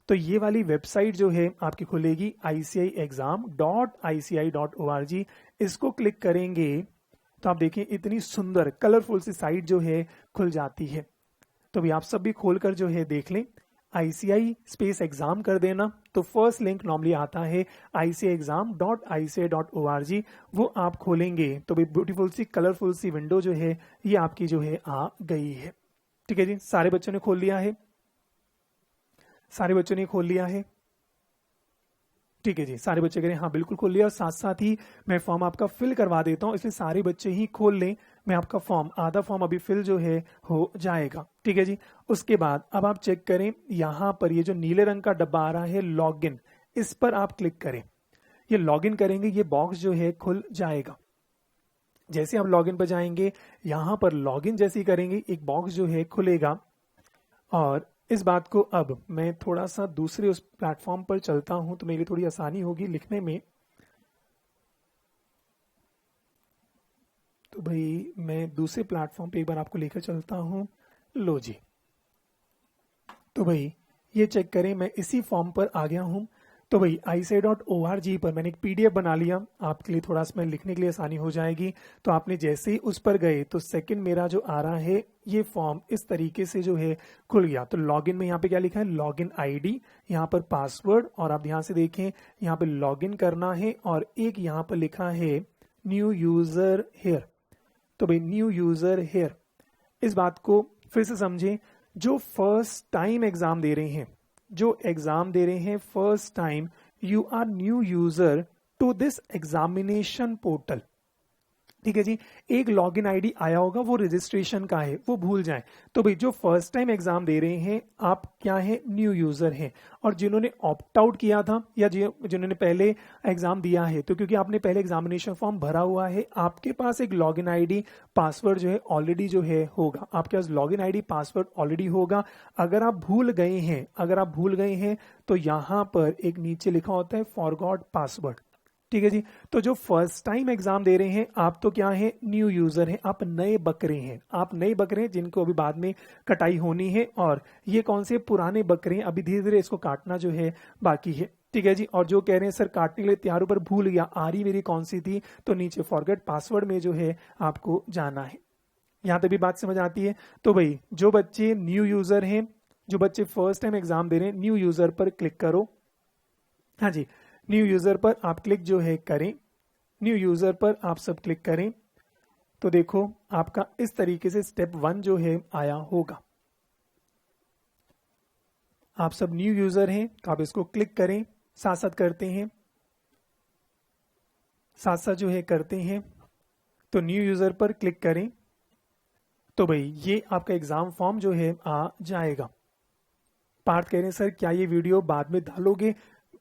तो ये वाली वेबसाइट जो है आपकी खुलेगी ICAIexam.ICAI.org। इसको क्लिक करेंगे तो आप देखिए इतनी सुंदर कलरफुल सी साइट जो है खुल जाती है। तो भी आप सब भी खोलकर जो है देख लें, ICAI स्पेस एग्जाम कर देना तो फर्स्ट लिंक नॉर्मली आता है ICAIexam.ICAI.org, वो आप खोलेंगे तो भी ब्यूटीफुल सी कलरफुल सी विंडो जो है ये आपकी जो है आ गई है। ठीक है जी, सारे बच्चों ने खोल लिया है? सारे बच्चों ने खोल लिया है? ठीक है जी, सारे बच्चे कह रहे हैं हाँ बिल्कुल खोल लिया, और साथ साथ ही मैं फॉर्म आपका फिल करवा देता हूँ, इसलिए सारे बच्चे ही खोल लें। मैं आपका फॉर्म, आधा फॉर्म अभी फिल जो है हो जाएगा। ठीक है जी। उसके बाद अब आप चेक करें, यहां पर ये जो नीले रंग का डब्बा आ रहा है लॉगिन, इस पर आप क्लिक करें। ये लॉगिन करेंगे, ये बॉक्स जो है खुल जाएगा। जैसे आप लॉगिन पर जाएंगे, यहां पर लॉगिन जैसे ही करेंगे एक बॉक्स जो है खुलेगा, और इस बात को अब मैं थोड़ा सा दूसरे उस प्लेटफॉर्म पर चलता हूं तो मेरे लिए थोड़ी आसानी होगी लिखने में। तो भाई मैं दूसरे प्लेटफॉर्म पे एक बार आपको लेकर चलता हूं। लो जी, तो भाई ये चेक करें, मैं इसी फॉर्म पर आ गया हूं। तो भाई ICAI.org पर मैंने एक PDF बना लिया, आपके लिए थोड़ा सा लिखने के लिए आसानी हो जाएगी। तो आपने जैसे ही उस पर गए तो सेकंड मेरा जो आ रहा है ये फॉर्म इस तरीके से जो है खुल गया। तो लॉगिन में यहाँ पे क्या लिखा है, लॉगिन ID, यहाँ पर पासवर्ड, और आप ध्यान से देखें यहाँ पे लॉगिन करना है, और एक यहाँ पर लिखा है न्यू यूजर हेयर। तो भाई न्यू यूजर हेयर, इस बात को फिर से समझें, जो फर्स्ट टाइम एग्जाम दे रहे हैं, जो एग्जाम दे रहे हैं first time, you are new user to this examination portal. ठीक है जी। एक लॉगिन आईडी आया होगा वो रजिस्ट्रेशन का है, वो भूल जाएं। तो भाई जो फर्स्ट टाइम एग्जाम दे रहे हैं आप क्या है, न्यू यूजर हैं। और जिन्होंने ऑप्ट आउट किया था या जिन्होंने पहले एग्जाम दिया है, तो क्योंकि आपने पहले एग्जामिनेशन फॉर्म भरा हुआ है, आपके पास एक लॉगिन आईडी पासवर्ड जो है ऑलरेडी जो है होगा, आपके पास लॉगिन आईडी पासवर्ड ऑलरेडी होगा। अगर आप भूल गए हैं, अगर आप भूल गए हैं तो यहां पर एक नीचे लिखा होता है फॉरगॉट पासवर्ड। ठीक है जी। तो जो फर्स्ट टाइम एग्जाम दे रहे हैं आप तो क्या है, न्यू यूजर हैं, आप नए बकरे हैं, आप नए बकरे हैं जिनको अभी बाद में कटाई होनी है। और ये कौन से पुराने बकरे हैं, अभी धीरे धीरे इसको काटना जो है बाकी है। ठीक है जी। और जो कह रहे हैं सर काटने के लिए तैयार पर भूल गया, आरी मेरी कौन सी थी, तो नीचे फॉरगेट पासवर्ड में जो है आपको जाना है। यहां तक भी बात समझ आती है? तो भाई जो बच्चे न्यू यूजर हैं, जो बच्चे फर्स्ट टाइम एग्जाम दे रहे हैं, न्यू यूजर पर क्लिक करो। हाँ जी, न्यू यूजर पर आप क्लिक जो है करें, न्यू यूजर पर आप सब क्लिक करें तो देखो आपका इस तरीके से स्टेप 1 जो है आया होगा। आप सब न्यू यूजर हैं तो आप इसको क्लिक करें, साथ साथ करते हैं, साथ साथ जो है करते हैं। तो न्यू यूजर पर क्लिक करें तो भाई ये आपका एग्जाम फॉर्म जो है आ जाएगा। पार्थ कह रहे हैं सर क्या ये वीडियो बाद में डालोगे?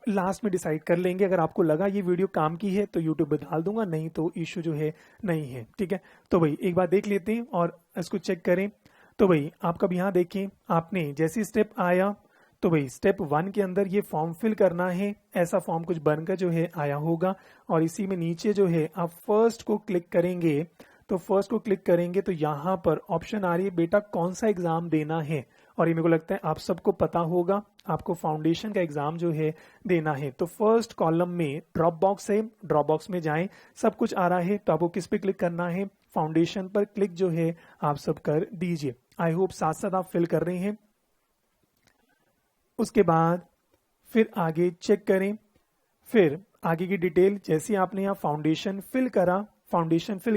लास्ट में डिसाइड कर लेंगे। अगर आपको लगा ये वीडियो काम की है तो यूट्यूब पे डाल दूंगा, नहीं तो इशू जो है नहीं है। ठीक है, तो भाई एक बार देख लेते हैं और इसको चेक करें। तो भाई आपका भी यहाँ देखें, आपने जैसी स्टेप आया तो भाई स्टेप 1 के अंदर ये फॉर्म फिल करना है। ऐसा फॉर्म कुछ बनकर जो है आया होगा और इसी में नीचे जो है आप फर्स्ट को क्लिक करेंगे। तो फर्स्ट को क्लिक करेंगे तो यहाँ पर ऑप्शन आ रही है बेटा कौन सा एग्जाम देना है, और ये मेरे को लगता है आप सबको पता होगा, आपको फाउंडेशन का एग्जाम जो है देना है। तो फर्स्ट कॉलम में ड्रॉप बॉक्स है, ड्रॉप बॉक्स में जाएं, सब कुछ आ रहा है। तो आपको किस पे क्लिक करना है, फाउंडेशन पर क्लिक जो है आप सब कर दीजिए। आई होप साथ साथ आप फिल कर रहे हैं। उसके बाद फिर आगे चेक करें, फिर आगे की डिटेल जैसे आपने यहाँ फाउंडेशन फिल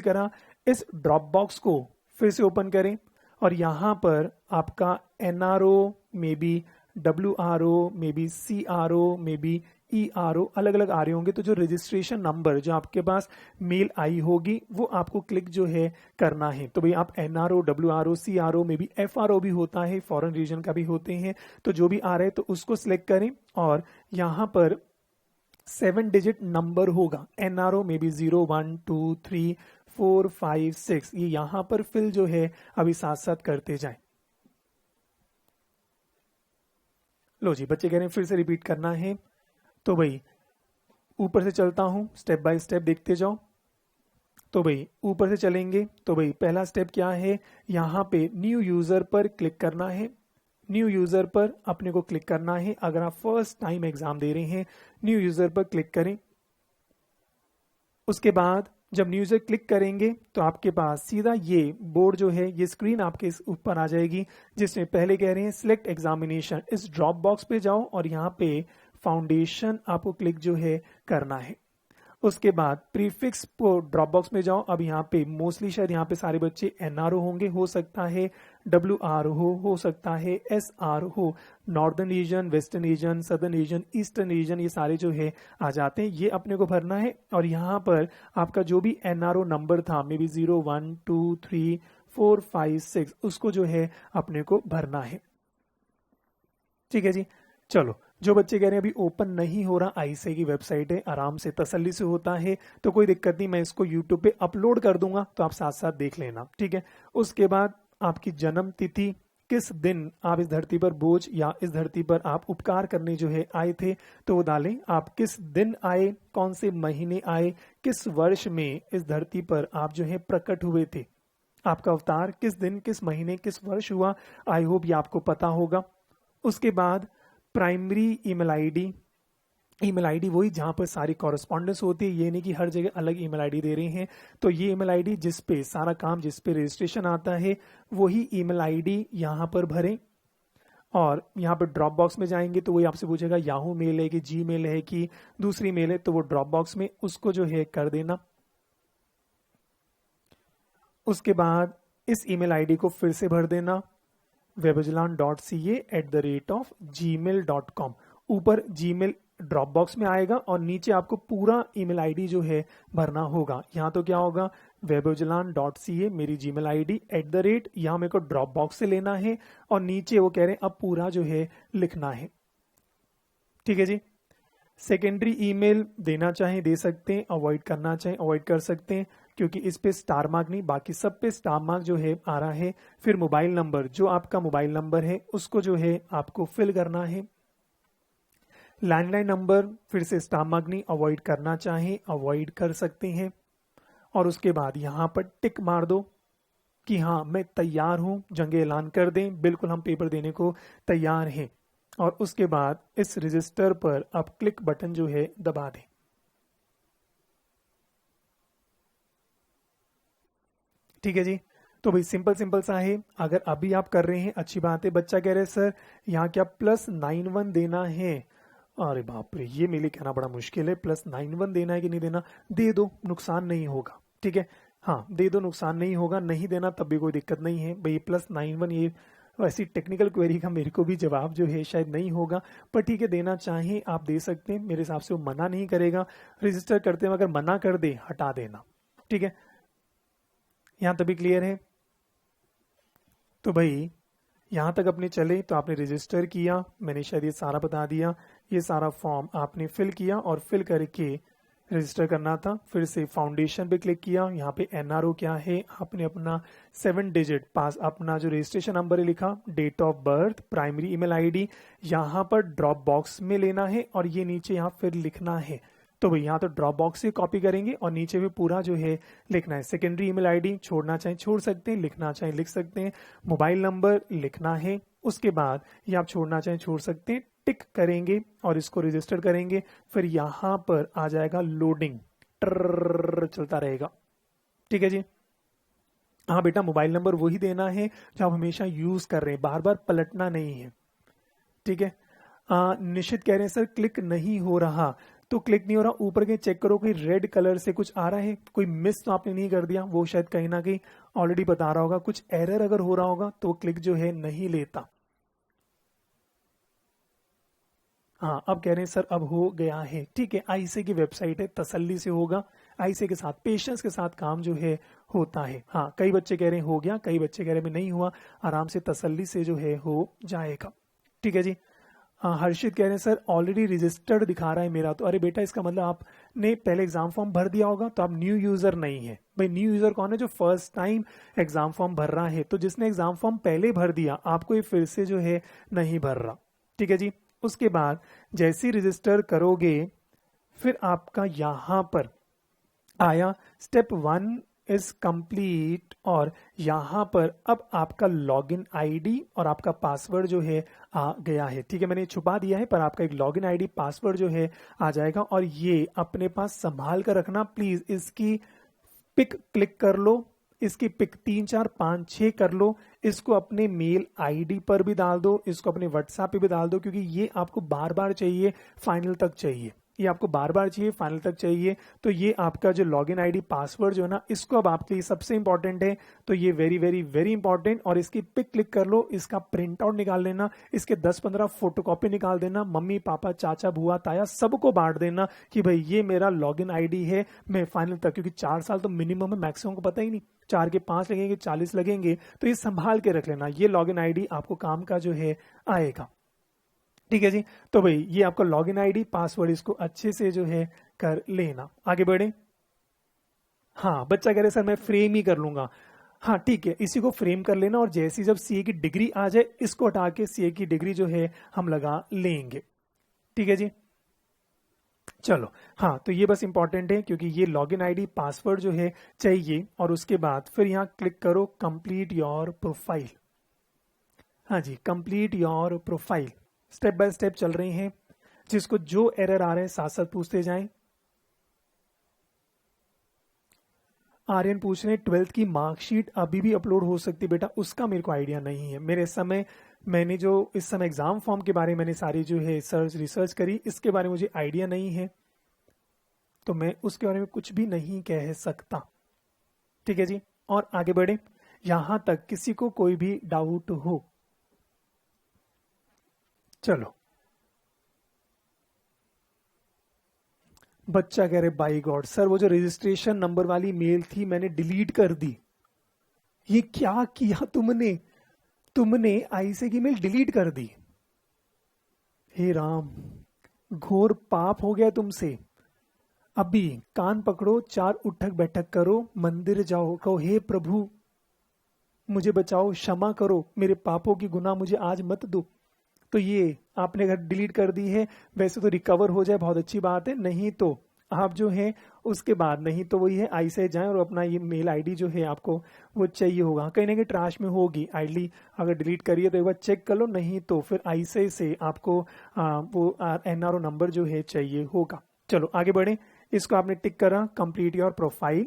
करा, इस ड्रॉप बॉक्स को फिर से ओपन करें और यहाँ पर आपका NRO में बी WRO में बी CRO में बी ERO अलग अलग आ रहे होंगे। तो जो रजिस्ट्रेशन नंबर जो आपके पास मेल आई होगी वो आपको क्लिक जो है करना है। तो भाई आप NRO WRO CRO में भी FRO भी होता है, फॉरेन रीजन का भी होते हैं। तो जो भी आ रहे हैं तो उसको सिलेक्ट करें और यहाँ पर 7 डिजिट नंबर होगा, NRO में भी 0 1 2 3 4 5 6, ये यहां पर फिल जो है अभी साथ साथ करते जाएं। लो जी, बच्चे कह रहे हैं फिर से रिपीट करना है। तो भाई ऊपर से चलता हूं, स्टेप बाय स्टेप देखते जाओ। तो भाई ऊपर से चलेंगे तो भाई पहला स्टेप क्या है, यहां पे न्यू यूजर पर क्लिक करना है। न्यू यूजर पर अपने को क्लिक करना है। अगर आप फर्स्ट टाइम एग्जाम दे रहे हैं, न्यू यूजर पर क्लिक करें। उसके बाद जब न्यू यूजर क्लिक करेंगे तो आपके पास सीधा ये बोर्ड जो है, ये स्क्रीन आपके ऊपर आ जाएगी, जिसमें पहले कह रहे हैं सिलेक्ट एग्जामिनेशन। इस ड्रॉप बॉक्स पे जाओ और यहाँ पे फाउंडेशन आपको क्लिक जो है करना है। उसके बाद प्रीफिक्स को ड्रॉप बॉक्स में जाओ। अब यहाँ पे मोस्टली शायद यहाँ पे सारे बच्चे NRO होंगे, हो सकता है WRO हो सकता है SR हो, northern region, western region, southern reason, eastern region, ये सारे जो है आ जाते हैं। ये अपने को भरना है और यहाँ पर आपका जो भी NRO नंबर था, मे बी 0 1 2 3 4 5 6, उसको जो है अपने को भरना है। ठीक है जी, चलो। जो बच्चे कह रहे हैं अभी ओपन नहीं हो रहा, आईसीए की वेबसाइट है, आराम से तसल्ली से होता है, तो कोई दिक्कत नहीं, मैं इसको यूट्यूब पे अपलोड कर दूंगा, तो आप साथ साथ देख लेना। ठीक है, उसके बाद आपकी जन्म तिथि, किस दिन आप इस धरती पर बोझ या इस धरती पर आप उपकार करने जो है आए थे, तो वो डालें। आप किस दिन आए, कौन से महीने आए, किस वर्ष में इस धरती पर आप जो है प्रकट हुए थे, आपका अवतार किस दिन, किस महीने, किस वर्ष हुआ। आई होप ये आपको पता होगा। उसके बाद प्राइमरी ईमेल आईडी वही जहां पर सारी कॉरेस्पॉन्डेंस होती है, ये नहीं कि हर जगह अलग ईमेल आईडी दे रहे हैं। तो ये ईमेल आईडी जिस पे सारा काम, जिस पे रजिस्ट्रेशन आता है, वही ईमेल आईडी यहां पर भरें। और यहाँ पर ड्रॉप बॉक्स में जाएंगे तो वही आपसे पूछेगा याहू मेल है कि Gmail है कि दूसरी मेल है, तो वो ड्रॉप बॉक्स में उसको जो है कर देना। उसके बाद इस ईमेल आईडी को फिर से भर देना, webajlan.ca@gmail.com। ऊपर Gmail ड्रॉप बॉक्स में आएगा और नीचे आपको पूरा ईमेल आईडी जो है भरना होगा। यहाँ तो क्या होगा, webajlan.ca मेरी Gmail आईडी @ यहाँ मेरे को ड्रॉप बॉक्स से लेना है और नीचे वो कह रहे हैं अब पूरा जो है लिखना है। ठीक है जी। सेकेंडरी ईमेल देना चाहें दे सकते हैं, अवॉइड करना चाहें अवॉइड कर सकते हैं, क्योंकि इस पे स्टार मार्क नहीं, बाकी सब पे स्टार मार्क जो है आ रहा है। फिर मोबाइल नंबर, जो आपका मोबाइल नंबर है उसको जो है आपको फिल करना है। लैंडलाइन नंबर फिर से स्टार मार्क नहीं, अवॉइड करना चाहें अवॉइड कर सकते हैं। और उसके बाद यहाँ पर टिक मार दो कि हाँ मैं तैयार हूं, जंग ऐलान कर दें, बिल्कुल हम पेपर देने को तैयार हैं। और उसके बाद इस रजिस्टर पर आप क्लिक बटन जो है दबा दें। ठीक है जी, तो भाई सिंपल सा है। अगर अभी आप कर रहे हैं अच्छी बात है। बच्चा कह रहे हैं सर यहाँ क्या +91 देना है? अरे बाप रे, ये मेरे लिए कहना बड़ा मुश्किल है। +91 देना है कि नहीं देना? दे दो, नुकसान नहीं होगा। ठीक है, हाँ दे दो, नुकसान नहीं होगा। नहीं देना तब भी कोई दिक्कत नहीं है भाई। +91 ये ऐसी टेक्निकल क्वेरी का मेरे को भी जवाब जो है शायद नहीं होगा, पर ठीक है देना चाहें आप दे सकते हैं। मेरे हिसाब से वो मना नहीं करेगा। रजिस्टर करते हैं अगर मना कर दे हटा देना। ठीक है, यहाँ तभी क्लियर है। तो भाई यहाँ तक अपने चले तो आपने रजिस्टर किया, मैंने शायद ये सारा बता दिया। ये सारा फॉर्म आपने फिल किया और फिल करके रजिस्टर करना था। फिर से फाउंडेशन पे क्लिक किया, यहाँ पे एनआरओ क्या है, आपने अपना 7 डिजिट पास अपना जो रजिस्ट्रेशन नंबर है लिखा, date of birth, primary email ID यहाँ पर ड्रॉप बॉक्स में लेना है और ये नीचे यहाँ फिर लिखना है। तो भाई यहाँ तो ड्रॉप बॉक्स से कॉपी करेंगे और नीचे भी पूरा जो है लिखना है। सेकेंडरी ईमेल आईडी छोड़ना चाहें छोड़ सकते हैं, लिखना चाहें लिख सकते हैं, मोबाइल नंबर लिखना है। उसके बाद ये आप छोड़ना चाहें छोड़ सकते हैं, टिक करेंगे और इसको रजिस्टर करेंगे। फिर यहाँ पर आ जाएगा लोडिंग, चलता रहेगा। ठीक है जी। हाँ बेटा, मोबाइल नंबर वही देना है जो आप हमेशा यूज कर रहे हैं, बार बार पलटना नहीं है। ठीक है। निश्चित कह रहे हैं सर क्लिक नहीं हो रहा, तो क्लिक नहीं हो रहा, ऊपर के चेक करो, कोई रेड कलर से कुछ आ रहा है, कोई मिस तो आपने नहीं कर दिया, वो शायद कहीं ना कहीं ऑलरेडी बता रहा होगा। कुछ एरर अगर हो रहा होगा तो क्लिक जो है नहीं लेता। हाँ, अब कह रहे हैं सर अब हो गया है। ठीक है, आईसीए की वेबसाइट है, तसल्ली से होगा। आईसीए के साथ पेशेंस के साथ काम जो है होता है। हाँ, कई बच्चे कह रहे हैं हो गया, कई बच्चे कह रहे हैं नहीं हुआ, आराम से तसल्ली से जो है हो जाएगा। ठीक है जी। हाँ, हर्षित कह रहे हैं सर ऑलरेडी रजिस्टर्ड दिखा रहा है मेरा, तो अरे बेटा इसका मतलब आपने पहले एग्जाम फॉर्म भर दिया होगा, तो आप न्यू यूजर नहीं है। भाई न्यू यूजर कौन है? जो फर्स्ट टाइम एग्जाम फॉर्म भर रहा है। तो जिसने एग्जाम फॉर्म पहले भर दिया, आपको ये फिर से जो है नहीं भर रहा। ठीक है जी। उसके बाद जैसे रजिस्टर करोगे, फिर आपका यहां पर आया स्टेप 1 इज कंप्लीट और यहां पर अब आपका लॉगिन आईडी और आपका पासवर्ड जो है आ गया है। ठीक है, मैंने छुपा दिया है पर आपका एक लॉगिन आईडी पासवर्ड जो है आ जाएगा और ये अपने पास संभाल कर रखना प्लीज। इसकी पिक क्लिक कर लो, इसकी पिक 3 4 5 6 कर लो, इसको अपने मेल आईडी पर भी डाल दो, इसको अपने व्हाट्सएप पे भी डाल दो, क्योंकि ये आपको बार बार चाहिए, फाइनल तक चाहिए। ये आपको बार बार चाहिए, फाइनल तक चाहिए। तो ये आपका जो लॉगिन आईडी पासवर्ड जो है ना, इसको अब आपके लिए सबसे इंपॉर्टेंट है। तो ये वेरी वेरी वेरी इंपॉर्टेंट, और इसकी पिक क्लिक कर लो, इसका प्रिंट आउट निकाल लेना, इसके 10-15 फोटोकॉपी निकाल देना, मम्मी पापा चाचा बुआ ताया सबको बांट देना कि भाई ये मेरा लॉगिन आईडी है, मैं फाइनल तक, क्योंकि 4 साल तो मिनिमम है, मैक्सिमम को पता ही नहीं, 4 के 5 लगेंगे, 40 लगेंगे, तो ये संभाल के रख लेना। ये लॉगिन आईडी आपको काम का जो है आएगा। ठीक है जी। तो भाई ये आपका लॉगिन आईडी पासवर्ड, इसको अच्छे से जो है कर लेना। आगे बढ़े। हाँ, बच्चा कह रहे सर मैं फ्रेम ही कर लूंगा। हाँ ठीक है, इसी को फ्रेम कर लेना और जैसी जब सीए की डिग्री आ जाए, इसको हटा के सीए की डिग्री जो है हम लगा लेंगे। ठीक है जी। चलो, हाँ तो ये बस इंपॉर्टेंट है क्योंकि ये लॉगिन आईडी पासवर्ड जो है चाहिए। और उसके बाद फिर यहाँ क्लिक करो कंप्लीट योर प्रोफाइल। हाँ जी, complete your profile. Step by step चल रहे हैं, जिसको जो एरर आ रहे हैं साथ साथ पूछते जाएं। आर्यन पूछ रहे हैं 12th की मार्कशीट अभी भी अपलोड हो सकती है बेटा? उसका मेरे को आइडिया नहीं है। मेरे समय मैंने जो इस समय एग्जाम फॉर्म के बारे में मैंने सारी जो है रिसर्च करी, इसके बारे में मुझे आइडिया नहीं है, तो मैं उसके बारे में कुछ भी नहीं कह सकता। ठीक है जी। और आगे बढ़े, यहां तक किसी को कोई भी डाउट हो? चलो, बच्चा कह रहे बाई गॉड सर वो जो रजिस्ट्रेशन नंबर वाली मेल थी मैंने डिलीट कर दी। ये क्या किया तुमने? तुमने आईसीए की मेल डिलीट कर दी? हे राम, घोर पाप हो गया तुमसे। अभी कान पकड़ो, 4 उठक बैठक करो, मंदिर जाओ, कहो हे प्रभु मुझे बचाओ, क्षमा करो, मेरे पापों की गुनाह मुझे आज मत दो। तो ये आपने अगर डिलीट कर दी है, वैसे तो रिकवर हो जाए बहुत अच्छी बात है, नहीं तो आप जो है उसके बाद, नहीं तो वही है आईसीए जाएं और अपना ये मेल आईडी जो है आपको वो चाहिए होगा, कहीं ना कहीं ट्रैश में होगी आईडी। अगर डिलीट करिए तो एक बार चेक कर लो, नहीं तो फिर आईसीए से आपको वो एनआरओ नंबर जो है चाहिए होगा। चलो आगे बढ़े, इसको आपने टिक करा कंप्लीट योर प्रोफाइल।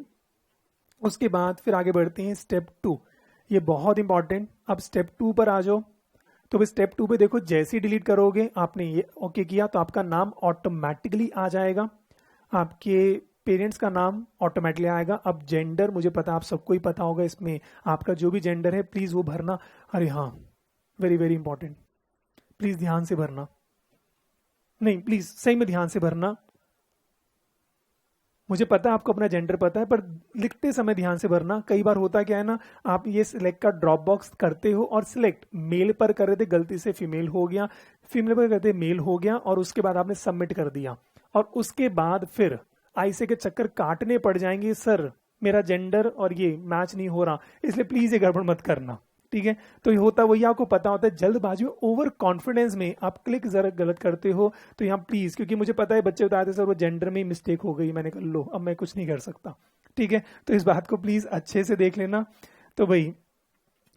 उसके बाद फिर आगे बढ़ते हैं स्टेप 2, ये बहुत इंपॉर्टेंट। अब स्टेप 2 पर आ जाओ। तो स्टेप 2 पे देखो, जैसे ही डिलीट करोगे, आपने ये ओके किया तो आपका नाम ऑटोमेटिकली आ जाएगा, आपके पेरेंट्स का नाम ऑटोमेटिकली आएगा। अब जेंडर मुझे पता, आप सबको ही पता होगा, इसमें आपका जो भी जेंडर है प्लीज वो भरना। अरे हाँ, वेरी वेरी इंपॉर्टेंट, प्लीज ध्यान से भरना, नहीं प्लीज सही में ध्यान से भरना। मुझे पता है आपको अपना जेंडर पता है, पर लिखते समय ध्यान से भरना। कई बार होता क्या है ना, आप ये सिलेक्ट का ड्रॉप बॉक्स करते हो और सिलेक्ट मेल पर कर रहे थे, गलती से फीमेल हो गया, फीमेल पर करते मेल हो गया, और उसके बाद आपने सबमिट कर दिया, और उसके बाद फिर आईसीए के चक्कर काटने पड़ जाएंगे, सर मेरा जेंडर और ये मैच नहीं हो रहा, इसलिए प्लीज ये गड़बड़ मत करना, ठीक है। तो ये होता वही, आपको पता होता है, जल्दबाजी में ओवर कॉन्फिडेंस में आप क्लिक जरा गलत करते हो। तो यहाँ प्लीज, क्योंकि मुझे पता है बच्चे बताते सर वो जेंडर में मिस्टेक हो गई, मैंने कहा लो अब मैं कुछ नहीं कर सकता, ठीक है। तो इस बात को प्लीज अच्छे से देख लेना। तो भाई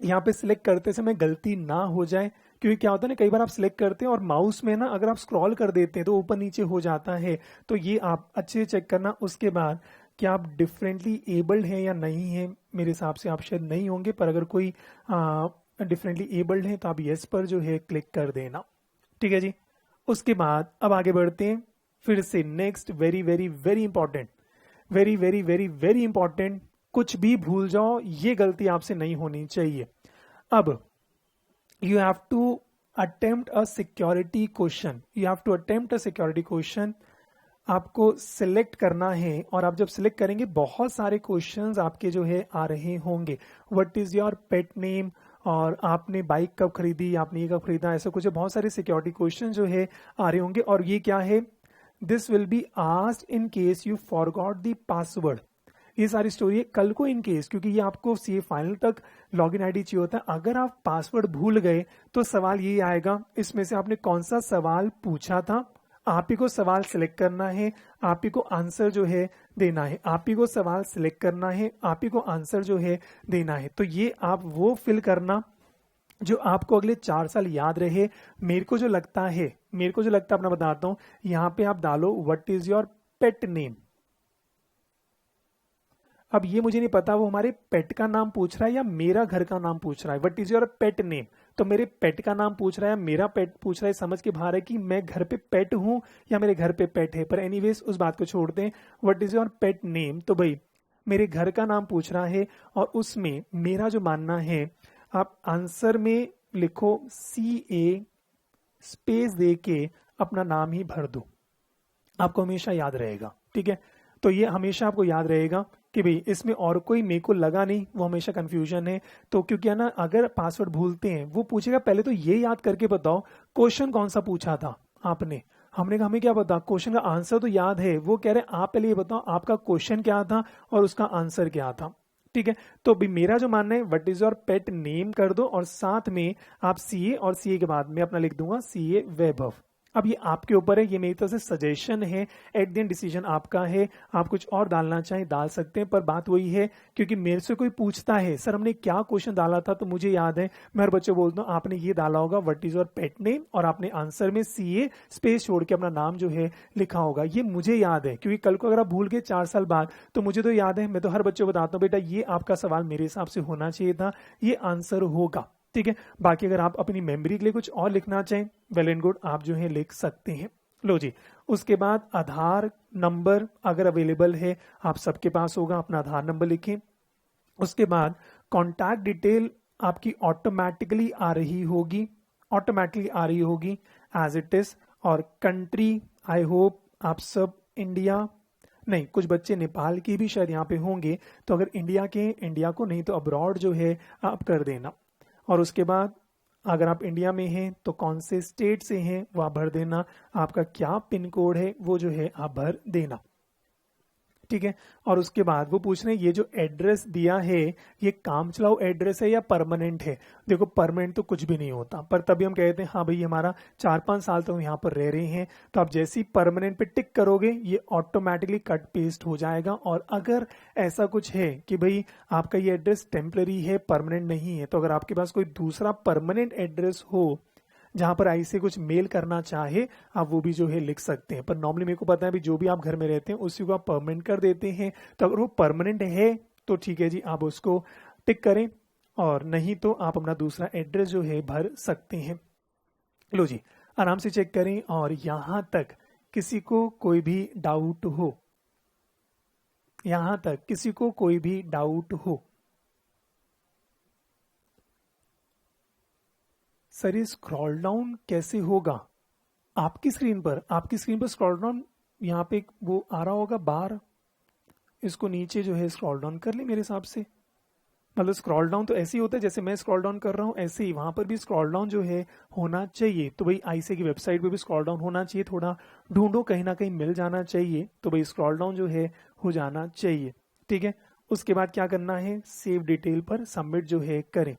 यहाँ पे सिलेक्ट करते समय गलती ना हो जाए, क्योंकि क्या होता है ना, कई बार आप सिलेक्ट करते हैं और माउस में ना अगर आप स्क्रॉल कर देते हैं तो ऊपर नीचे हो जाता है, तो ये आप अच्छे से चेक करना। उसके बाद क्या आप डिफरेंटली एबल्ड हैं या नहीं है, मेरे हिसाब से आप शायद नहीं होंगे, पर अगर कोई डिफरेंटली एबल्ड है तो आप यस पर जो है क्लिक कर देना, ठीक है जी। उसके बाद अब आगे बढ़ते हैं, फिर से next very very very important, very very very very important, कुछ भी भूल जाओ ये गलती आपसे नहीं होनी चाहिए। अब you have to attempt a security question, you have to attempt a security question. आपको सिलेक्ट करना है, और आप जब सिलेक्ट करेंगे बहुत सारे क्वेश्चंस आपके जो है आ रहे होंगे। What is your pet name, और आपने बाइक कब खरीदी, आपने ये कब खरीदा, ऐसा कुछ बहुत सारे सिक्योरिटी क्वेश्चन जो है आ रहे होंगे। और ये क्या है, this will be asked in case you forgot the password. ये सारी स्टोरी है कल को इन केस, क्योंकि ये आपको सीए फाइनल तक लॉगिन आईडी चाहिए होता है। अगर आप पासवर्ड भूल गए तो सवाल ये आएगा, इसमें से आपने कौन सा सवाल पूछा था, आप ही को सवाल सिलेक्ट करना है, आप ही को आंसर जो है देना है, आप ही को सवाल सिलेक्ट करना है, आप ही को आंसर जो है देना है। तो ये आप वो फिल करना जो आपको अगले 4 साल याद रहे। मेरे को जो लगता है, मेरे को जो लगता है अपना बताता हूं, यहां पे आप डालो what is your pet name. अब ये मुझे नहीं पता वो हमारे पेट का नाम पूछ रहा है या मेरा घर का नाम पूछ रहा है। What is your pet name, तो मेरे पेट का नाम पूछ रहा है, मेरा पेट पूछ रहा है, समझ के बाहर है कि मैं घर पे पेट हूं या मेरे घर पे पेट है, पर एनीवेज उस बात को छोड़ दें। What is your pet name, तो भाई मेरे घर का नाम पूछ रहा है, और उसमें मेरा जो मानना है, आप आंसर में लिखो CA स्पेस दे के अपना नाम ही भर दो, आपको हमेशा याद रहेगा, ठीक है। तो ये हमेशा आपको याद रहेगा कि भाई इसमें और कोई मेरे को लगा नहीं, वो हमेशा कंफ्यूजन है। तो क्योंकि है ना, अगर पासवर्ड भूलते हैं, वो पूछेगा पहले तो ये याद करके बताओ क्वेश्चन कौन सा पूछा था आपने। हमने कहा हमें क्या पता, क्वेश्चन का आंसर तो याद है, वो कह रहे आप पहले ये बताओ आपका क्वेश्चन क्या था और उसका आंसर क्या था, ठीक है। तो भी मेरा जो मानना है, what is your pet name कर दो, और साथ में आप CA, और CA के बाद में अपना लिख दूंगा CA वैभव। अब ये आपके ऊपर है, ये मेरी तरफ से सजेशन है, एट द एंड डिसीजन आपका है। आप कुछ और डालना चाहें डाल सकते हैं, पर बात वही है, क्योंकि मेरे से कोई पूछता है सर हमने क्या क्वेश्चन डाला था, तो मुझे याद है, मैं हर बच्चे बोलता हूँ आपने ये डाला होगा what is your pet name, और आपने आंसर में CA स्पेस छोड़ के अपना नाम जो है लिखा होगा। ये मुझे याद है, क्योंकि कल को अगर आप भूल गए 4 साल बाद, तो मुझे तो याद है, मैं तो हर बच्चे को बताता हूँ बेटा ये आपका सवाल मेरे हिसाब से होना चाहिए था, ये आंसर होगा, ठीक है। बाकी अगर आप अपनी मेमोरी के लिए कुछ और लिखना चाहें, वेल एंड गुड, आप जो है लिख सकते हैं। लो जी, उसके बाद आधार नंबर अगर अवेलेबल है, आप सबके पास होगा, अपना आधार नंबर लिखें। उसके बाद कॉन्टैक्ट डिटेल आपकी ऑटोमेटिकली आ रही होगी, ऑटोमेटिकली आ रही होगी एज इट इज। और कंट्री आई होप आप सब इंडिया, नहीं कुछ बच्चे नेपाल की भी शायद यहाँ पे होंगे, तो अगर इंडिया के इंडिया को, नहीं तो अब्रॉड जो है आप कर देना। और उसके बाद अगर आप इंडिया में हैं तो कौन से स्टेट से हैं वो आप भर देना, आपका क्या पिन कोड है वो जो है आप भर देना, ठीक है। और उसके बाद वो पूछ रहे हैं ये जो एड्रेस दिया है ये काम चलाओ एड्रेस है या परमानेंट है। देखो परमानेंट तो कुछ भी नहीं होता, पर तभी हम कहते हैं हाँ भाई हमारा 4-5 साल तो यहाँ पर रह रहे हैं, तो आप जैसे ही परमानेंट पे टिक करोगे ये ऑटोमेटिकली कट पेस्ट हो जाएगा। और अगर ऐसा कुछ है कि भाई आपका ये एड्रेस टेम्पररी है परमानेंट नहीं है, तो अगर आपके पास कोई दूसरा परमानेंट एड्रेस हो जहां पर आई से कुछ मेल करना चाहे, आप वो भी जो है लिख सकते हैं। पर नॉर्मली मेरे को पता है भी जो भी आप घर में रहते हैं उसी को आप परमानेंट कर देते हैं, तो अगर वो परमानेंट है तो ठीक है जी, आप उसको टिक करें, और नहीं तो आप अपना दूसरा एड्रेस जो है भर सकते हैं। लो जी, आराम से चेक करें, और यहां तक किसी को कोई भी डाउट हो, यहां तक किसी को कोई भी डाउट हो। सर ये स्क्रॉल डाउन कैसे होगा, आपकी स्क्रीन पर स्क्रॉल डाउन यहाँ पे वो आ रहा होगा बार, इसको नीचे जो है स्क्रॉल डाउन कर ले मेरे हिसाब से। मतलब स्क्रॉल डाउन तो ऐसे ही होता है जैसे मैं स्क्रॉल डाउन कर रहा हूँ, ऐसे ही वहां पर भी स्क्रॉल डाउन जो है होना चाहिए। तो भाई आईसीए की वेबसाइट पे भी स्क्रॉल डाउन होना चाहिए, थोड़ा ढूंढो कहीं ना कहीं मिल जाना चाहिए। तो भाई स्क्रॉल डाउन जो है हो जाना चाहिए, ठीक है। उसके बाद क्या करना है, सेव डिटेल पर सबमिट जो है करें।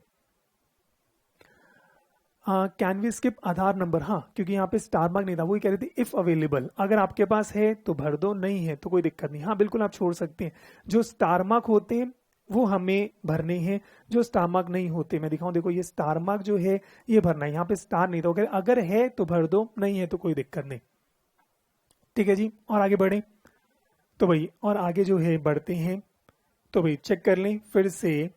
Can we skip Aadhaar number, हाँ क्योंकि यहाँ पे स्टार मार्क नहीं था, वही कह रहे थे इफ अवेलेबल, अगर आपके पास है तो भर दो, नहीं है तो कोई दिक्कत नहीं। हाँ बिल्कुल आप छोड़ सकते हैं, जो स्टार मार्क होते हैं वो हमें भरने हैं, जो स्टार मार्क नहीं होते, मैं दिखाऊं, देखो ये स्टार मार्क जो है ये भरना है, यहाँ पे स्टार नहीं था, अगर है तो भर दो, नहीं है तो कोई दिक्कत नहीं, ठीक है जी। और आगे बढ़े, तो भाई और आगे जो है बढ़ते हैं, तो भाई चेक कर लें फिर से,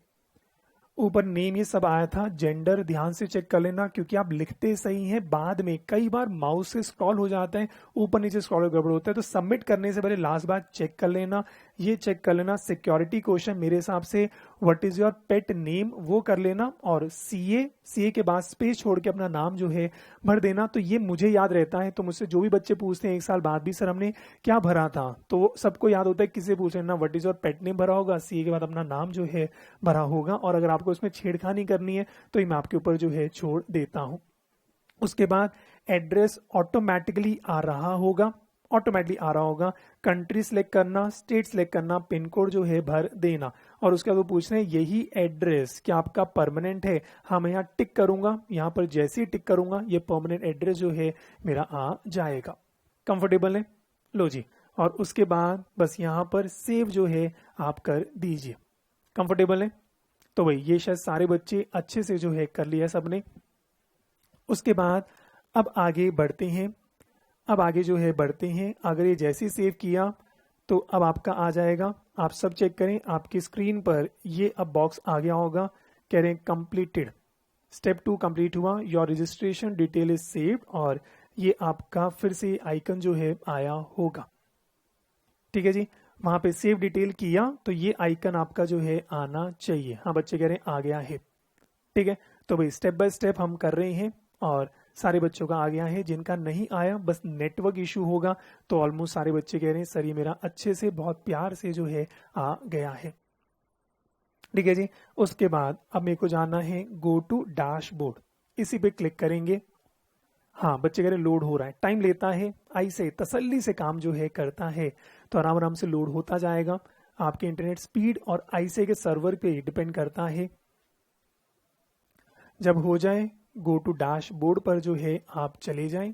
ऊपर नेम ये सब आया था, जेंडर ध्यान से चेक कर लेना क्योंकि आप लिखते सही हैं, बाद में कई बार माउस से स्क्रॉल हो जाता है, ऊपर नीचे स्क्रॉल गड़बड़ होता है, तो सबमिट करने से पहले लास्ट बार चेक कर लेना, ये चेक कर लेना। सिक्योरिटी क्वेश्चन मेरे हिसाब से what is your pet name वो कर लेना, और सीए के बाद स्पेस छोड़ के अपना नाम जो है भर देना। तो ये मुझे याद रहता है, तो मुझसे जो भी बच्चे पूछते हैं एक साल बाद भी सर हमने क्या भरा था, तो सबको याद होता है, किसी पूछ लेना what is your pet name भरा होगा, सीए के बाद अपना नाम जो है भरा होगा। और अगर आपको इसमें छेड़खानी करनी है तो ये मैं आपके ऊपर जो है छोड़ देता हूं। उसके बाद एड्रेस ऑटोमेटिकली आ रहा होगा, कंट्री सिलेक्ट करना, स्टेट सिलेक्ट करना, पिन कोड जो है भर देना, और उसके बाद वो पूछ रहे हैं यही एड्रेस क्या आपका परमानेंट है, हाँ मैं यहाँ टिक करूंगा, यहाँ पर जैसे ही टिक करूंगा ये परमानेंट एड्रेस जो है मेरा आ जाएगा। कंफर्टेबल है, लो जी। और उसके बाद बस यहाँ पर सेव जो है आप कर दीजिए। कंफर्टेबल है, तो भाई ये शायद सारे बच्चे अच्छे से जो है कर लिया सबने। उसके बाद अब आगे बढ़ते हैं, अगर ये जैसे सेव किया तो अब आपका आ जाएगा, आप सब चेक करें, आपकी स्क्रीन पर ये अब बॉक्स आ गया होगा, कह रहे हैं कंप्लीटेड, स्टेप 2 कंप्लीट हुआ, your registration detail is saved, और ये आपका फिर से आइकन जो है आया होगा, ठीक है जी। वहां पे सेव डिटेल किया तो ये आइकन आपका जो है आना चाहिए। हाँ बच्चे कह रहे हैं आ गया है, ठीक है। तो भाई स्टेप बाय स्टेप हम कर रहे हैं, और सारे बच्चों का आ गया है, जिनका नहीं आया बस नेटवर्क इशू होगा, तो ऑलमोस्ट सारे बच्चे कह रहे हैं सर ये मेरा अच्छे से बहुत प्यार से जो है आ गया है, ठीक है जी। उसके बाद अब मेरे को जाना है गो टू डैशबोर्ड, इसी पे क्लिक करेंगे। हाँ बच्चे कह रहे लोड हो रहा है, टाइम लेता है, आई से तसल्ली से काम जो है करता है, तो आराम आराम से लोड होता जाएगा। आपके इंटरनेट स्पीड और आईसे के सर्वर पे डिपेंड करता है। जब हो जाए गो टू डैशबोर्ड पर जो है आप चले जाएं।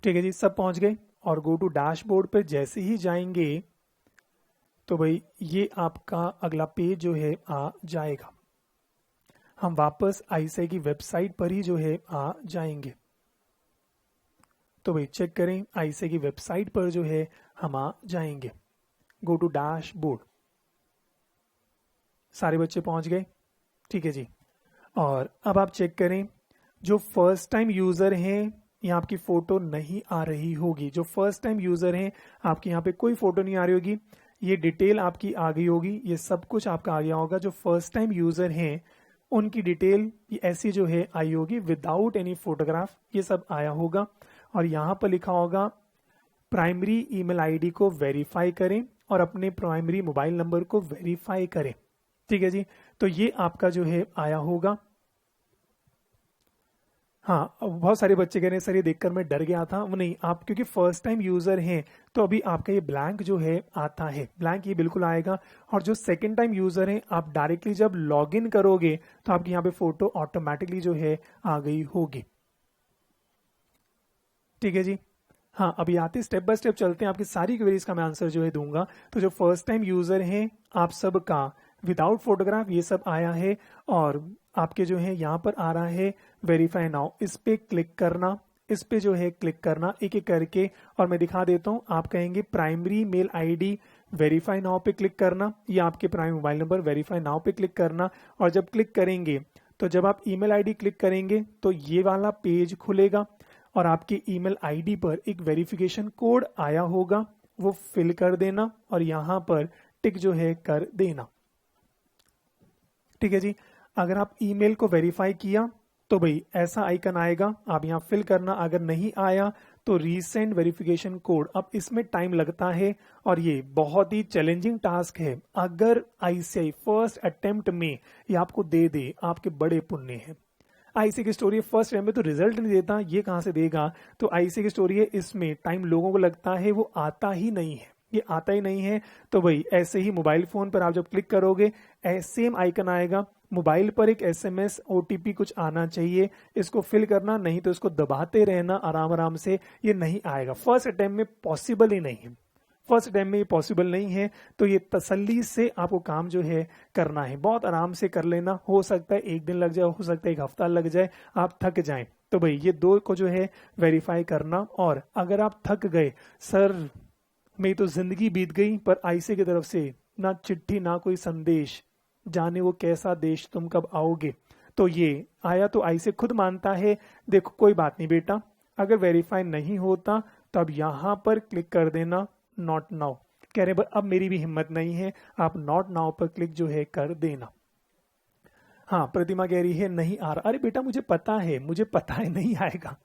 ठीक है जी, सब पहुंच गए, और गो टू डैशबोर्ड पे जैसे ही जाएंगे तो भाई ये आपका अगला पेज जो है आ जाएगा। हम वापस आईसीआई की वेबसाइट पर ही जो है आ जाएंगे। तो भाई चेक करें, आईसीआई की वेबसाइट पर जो है हम आ जाएंगे। गो टू डैशबोर्ड, सारे बच्चे पहुंच गए, ठीक है जी। और अब आप चेक करें, जो फर्स्ट टाइम यूजर हैं यहाँ आपकी फोटो नहीं आ रही होगी, जो फर्स्ट टाइम यूजर हैं आपकी यहाँ पे कोई फोटो नहीं आ रही होगी, ये डिटेल आपकी आ गई होगी, ये सब कुछ आपका आ गया होगा। जो फर्स्ट टाइम यूजर हैं उनकी डिटेल ऐसी जो है आई होगी, विदाउट एनी फोटोग्राफ, ये सब आया होगा। और यहाँ पर लिखा होगा प्राइमरी ईमेल आईडी को वेरीफाई करें और अपने प्राइमरी मोबाइल नंबर को वेरीफाई करें, ठीक है जी। तो ये आपका जो है आया होगा। हाँ, बहुत सारे बच्चे कह रहे हैं सर ये देखकर मैं डर गया था, वो नहीं, आप क्योंकि फर्स्ट टाइम यूजर हैं तो अभी आपका ये ब्लैंक जो है आता है, ब्लैंक ये बिल्कुल आएगा। और जो सेकंड टाइम यूजर हैं आप डायरेक्टली जब लॉग इन करोगे तो आपकी यहाँ पे फोटो ऑटोमेटिकली जो है आ गई होगी, ठीक है जी। हाँ, अभी आते स्टेप बाय स्टेप चलते हैं, आपकी सारी क्वेरीज का मैं आंसर जो है दूंगा। तो जो फर्स्ट टाइम यूजर हैं आप सबका विदाउट फोटोग्राफ ये सब आया है, और आपके जो है यहाँ पर आ रहा है वेरीफाई नाउ, इस पे क्लिक करना, इस पे जो है क्लिक करना एक एक करके, और मैं दिखा देता हूँ। आप कहेंगे primary mail ID verify now पे क्लिक करना, या आपके primary mobile number verify now पे क्लिक करना, और जब क्लिक करेंगे तो जब आप ईमेल आईडी क्लिक करेंगे तो ये वाला पेज खुलेगा, और आपकी ईमेल आईडी पर एक वेरिफिकेशन कोड आया होगा, वो फिल कर देना और यहाँ पर टिक जो है कर देना, ठीक है जी। अगर आप ईमेल को वेरीफाई किया तो भाई ऐसा आइकन आएगा, आप यहाँ फिल करना। अगर नहीं आया तो रीसेंड वेरिफिकेशन कोड। अब इसमें टाइम लगता है और ये बहुत ही चैलेंजिंग टास्क है। अगर आईसीआई फर्स्ट अटेम्प्ट में ये आपको दे दे, आपके बड़े पुण्य है। आईसीआई की स्टोरी है, फर्स्ट टाइम में तो रिजल्ट नहीं देता, ये कहां से देगा। तो आईसीआई की स्टोरी है, इसमें टाइम लोगों को लगता है, वो आता ही नहीं है, ये आता ही नहीं है। तो भाई ऐसे ही मोबाइल फोन पर आप जब क्लिक करोगे सेम आइकन आएगा, मोबाइल पर एक एसएमएस ओटीपी कुछ आना चाहिए, इसको फिल करना, नहीं तो इसको दबाते रहना आराम आराम से, ये नहीं आएगा। फर्स्ट अटेम्प्ट में पॉसिबल ही नहीं है, फर्स्ट अटेम्प्ट में ये पॉसिबल नहीं है। तो ये तसल्ली से आपको काम जो है करना है, बहुत आराम से कर लेना। हो सकता है एक दिन लग जाए, हो सकता है एक हफ्ता लग जाए, आप थक जाएं। तो भाई ये दो को जो है वेरीफाई करना। और अगर आप थक गए, सर मेरी तो जिंदगी बीत गई, पर आईसीआई की तरफ से ना चिट्ठी ना कोई संदेश, जाने वो कैसा देश, तुम कब आओगे, तो ये आया तो आईसीआई खुद मानता है, देखो कोई बात नहीं बेटा, अगर वेरीफाई नहीं होता तो अब यहां पर क्लिक कर देना नॉट नाउ। कह रहे अब मेरी भी हिम्मत नहीं है, आप नॉट नाउ पर क्लिक जो है कर देना। हाँ, प्रतिमा कह रही है नहीं आ रहा। अरे बेटा मुझे पता है, मुझे पता है नहीं आएगा,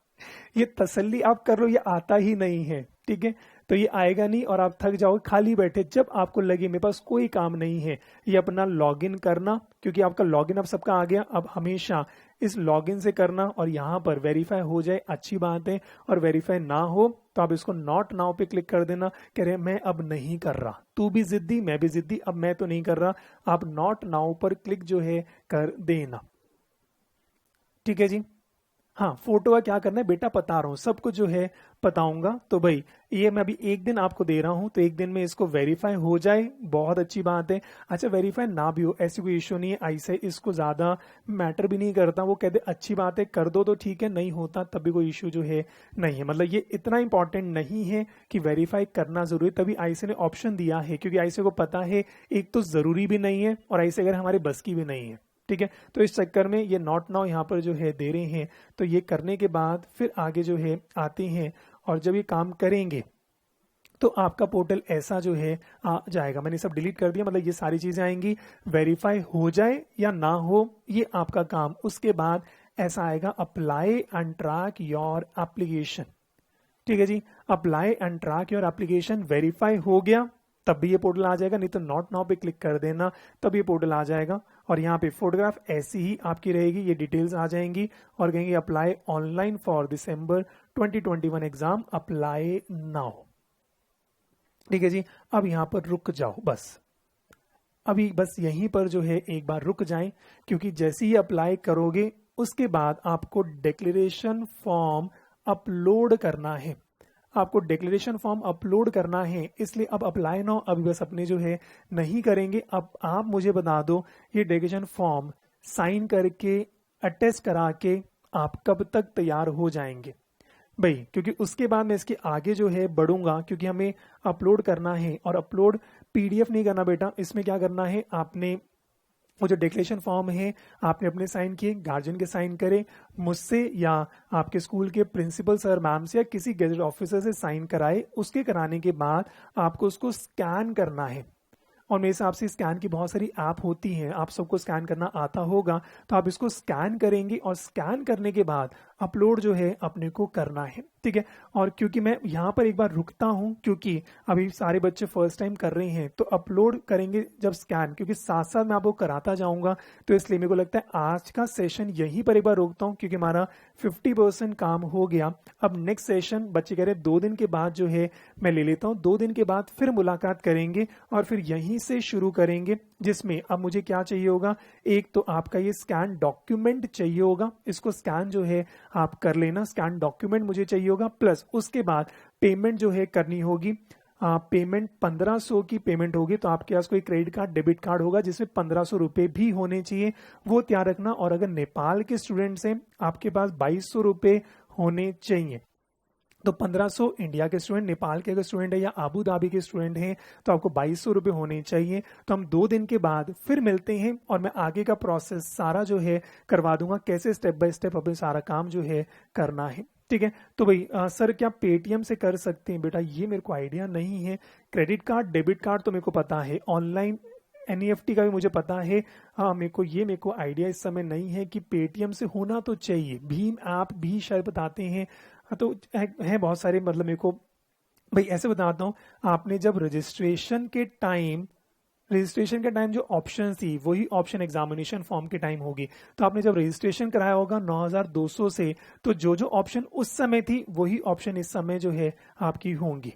ये तसल्ली आप कर लो, ये आता ही नहीं है, ठीक है। तो ये आएगा नहीं और आप थक जाओगे खाली बैठे। जब आपको लगे मेरे पास कोई काम नहीं है, ये अपना लॉगिन करना, क्योंकि आपका लॉगिन अब सबका आ गया, अब हमेशा इस लॉगिन से करना और यहाँ पर वेरीफाई हो जाए अच्छी बात है, और वेरीफाई ना हो तो आप इसको नॉट नाउ पे क्लिक कर देना। कह रहे मैं अब नहीं कर रहा, तू भी जिद्दी मैं भी जिद्दी, अब मैं तो नहीं कर रहा, आप नॉट नाउ पर क्लिक जो है कर देना, ठीक है जी। हाँ, फोटो का क्या करना है बेटा बता रहा हूँ, सब कुछ जो है बताऊंगा। तो भाई ये मैं अभी एक दिन आपको दे रहा हूँ, तो एक दिन में इसको वेरीफाई हो जाए, बहुत अच्छी बात है। अच्छा वेरीफाई ना भी हो ऐसी कोई इश्यू नहीं है, आईसीआई इसको ज्यादा मैटर भी नहीं करता, वो कहते अच्छी बात है कर दो तो ठीक है, नहीं होता तब भी कोई इश्यू जो है नहीं है। मतलब ये इतना इंपॉर्टेंट नहीं है कि वेरीफाई करना जरूरी, तभी आईसीआई ने ऑप्शन दिया है, क्योंकि आईसीआई को पता है एक तो जरूरी भी नहीं है और आईसीआई अगर हमारे बस की भी नहीं है, ठीक है। तो इस चक्कर में ये नॉट नाउ यहाँ पर जो है दे रहे हैं। तो ये करने के बाद फिर आगे जो है आते हैं, और जब ये काम करेंगे तो आपका पोर्टल ऐसा जो है आ जाएगा। मैंने सब डिलीट कर दिया, मतलब ये सारी चीजें आएंगी, वेरीफाई हो जाए या ना हो ये आपका काम। उसके बाद ऐसा आएगा apply and track your application, ठीक है जी। Apply and track your application, verify हो गया तब भी ये पोर्टल आ जाएगा, नहीं तो नॉट नाउ पे क्लिक कर देना तब ये पोर्टल आ जाएगा। और यहाँ पे फोटोग्राफ ऐसी ही आपकी रहेगी, ये डिटेल्स आ जाएंगी और कहेंगे apply online for December 2021 exam, apply now, ठीक है जी। अब यहाँ पर रुक जाओ, बस अभी बस यहीं पर जो है एक बार रुक जाएं, क्योंकि जैसे ही अप्लाई करोगे उसके बाद आपको डिक्लेरेशन फॉर्म अपलोड करना है, आपको डिक्लेरेशन फॉर्म अपलोड करना है। इसलिए अब अप्लाई नाउ अभी बस अपने जो है नहीं करेंगे। अब आप मुझे बता दो ये डिक्लेरेशन फॉर्म साइन करके अटेस्ट करा के आप कब तक तैयार हो जाएंगे भाई, क्योंकि उसके बाद मैं इसके आगे जो है बढ़ूंगा, क्योंकि हमें अपलोड करना है। और अपलोड पीडीएफ नहीं करना बेटा, इसमें क्या करना है, आपने वो जो डिक्लेरेशन फॉर्म है आपने अपने साइन किए, गार्जियन के साइन करे, मुझसे या आपके स्कूल के प्रिंसिपल सर मैम से या किसी गेजेट ऑफिसर से साइन कराए। उसके कराने के बाद आपको उसको स्कैन करना है, और मेरे हिसाब से स्कैन की बहुत सारी ऐप होती हैं, आप सबको स्कैन करना आता होगा, तो आप इसको स्कैन करेंगे और स्कैन करने के बाद अपलोड जो है अपने को करना है, ठीक है। और क्योंकि मैं यहाँ पर एक बार रुकता हूँ, क्योंकि अभी सारे बच्चे फर्स्ट टाइम कर रहे हैं, तो अपलोड करेंगे जब स्कैन, क्योंकि साथ साथ मैं आपको कराता जाऊंगा, तो इसलिए मेरे को लगता है आज का सेशन यहीं पर एक बार रोकता हूँ, क्योंकि हमारा 50% काम हो गया। अब नेक्स्ट सेशन बच्चे कह रहे 2 दिन के बाद जो है मैं ले लेता हूँ, 2 दिन के बाद फिर मुलाकात करेंगे और फिर यहीं से शुरू करेंगे, जिसमें अब मुझे क्या चाहिए होगा, एक तो आपका ये स्कैन डॉक्यूमेंट चाहिए होगा, इसको स्कैन जो है आप कर लेना, स्कैन डॉक्यूमेंट मुझे चाहिए होगा, प्लस उसके बाद पेमेंट जो है करनी होगी। पेमेंट 1500 की पेमेंट होगी, तो आपके पास कोई क्रेडिट कार्ड डेबिट कार्ड होगा जिसमें 1500 रुपए भी होने चाहिए, वो तैयार रखना। और अगर नेपाल के स्टूडेंट्स हैं आपके पास 2200 रुपए होने चाहिए। तो 1500 इंडिया के स्टूडेंट, नेपाल के अगर स्टूडेंट है या आबू धाबी के स्टूडेंट हैं तो आपको 2200 रुपए होने चाहिए। तो हम 2 दिन के बाद फिर मिलते हैं और मैं आगे का प्रोसेस सारा जो है करवा दूंगा, कैसे स्टेप बाय स्टेप अपने सारा काम जो है करना है, ठीक है। तो भाई सर क्या पेटीएम से कर सकते हैं बेटा, ये मेरे को आइडिया नहीं है। क्रेडिट कार्ड डेबिट कार्ड तो मेरे को पता है, ऑनलाइन NEFT का भी मुझे पता है। हाँ, मेरे को आइडिया इस समय नहीं है कि पेटीएम से होना तो चाहिए, भीम ऐप भी शायद बताते हैं। हाँ, तो है बहुत सारे, मतलब मेरे को भाई ऐसे बताता हूँ, आपने जब रजिस्ट्रेशन के टाइम जो ऑप्शन थी वही ऑप्शन एग्जामिनेशन फॉर्म के टाइम होगी। तो आपने जब रजिस्ट्रेशन कराया होगा 9200 से, तो जो जो ऑप्शन उस समय थी वही ऑप्शन इस समय जो है आपकी होंगी।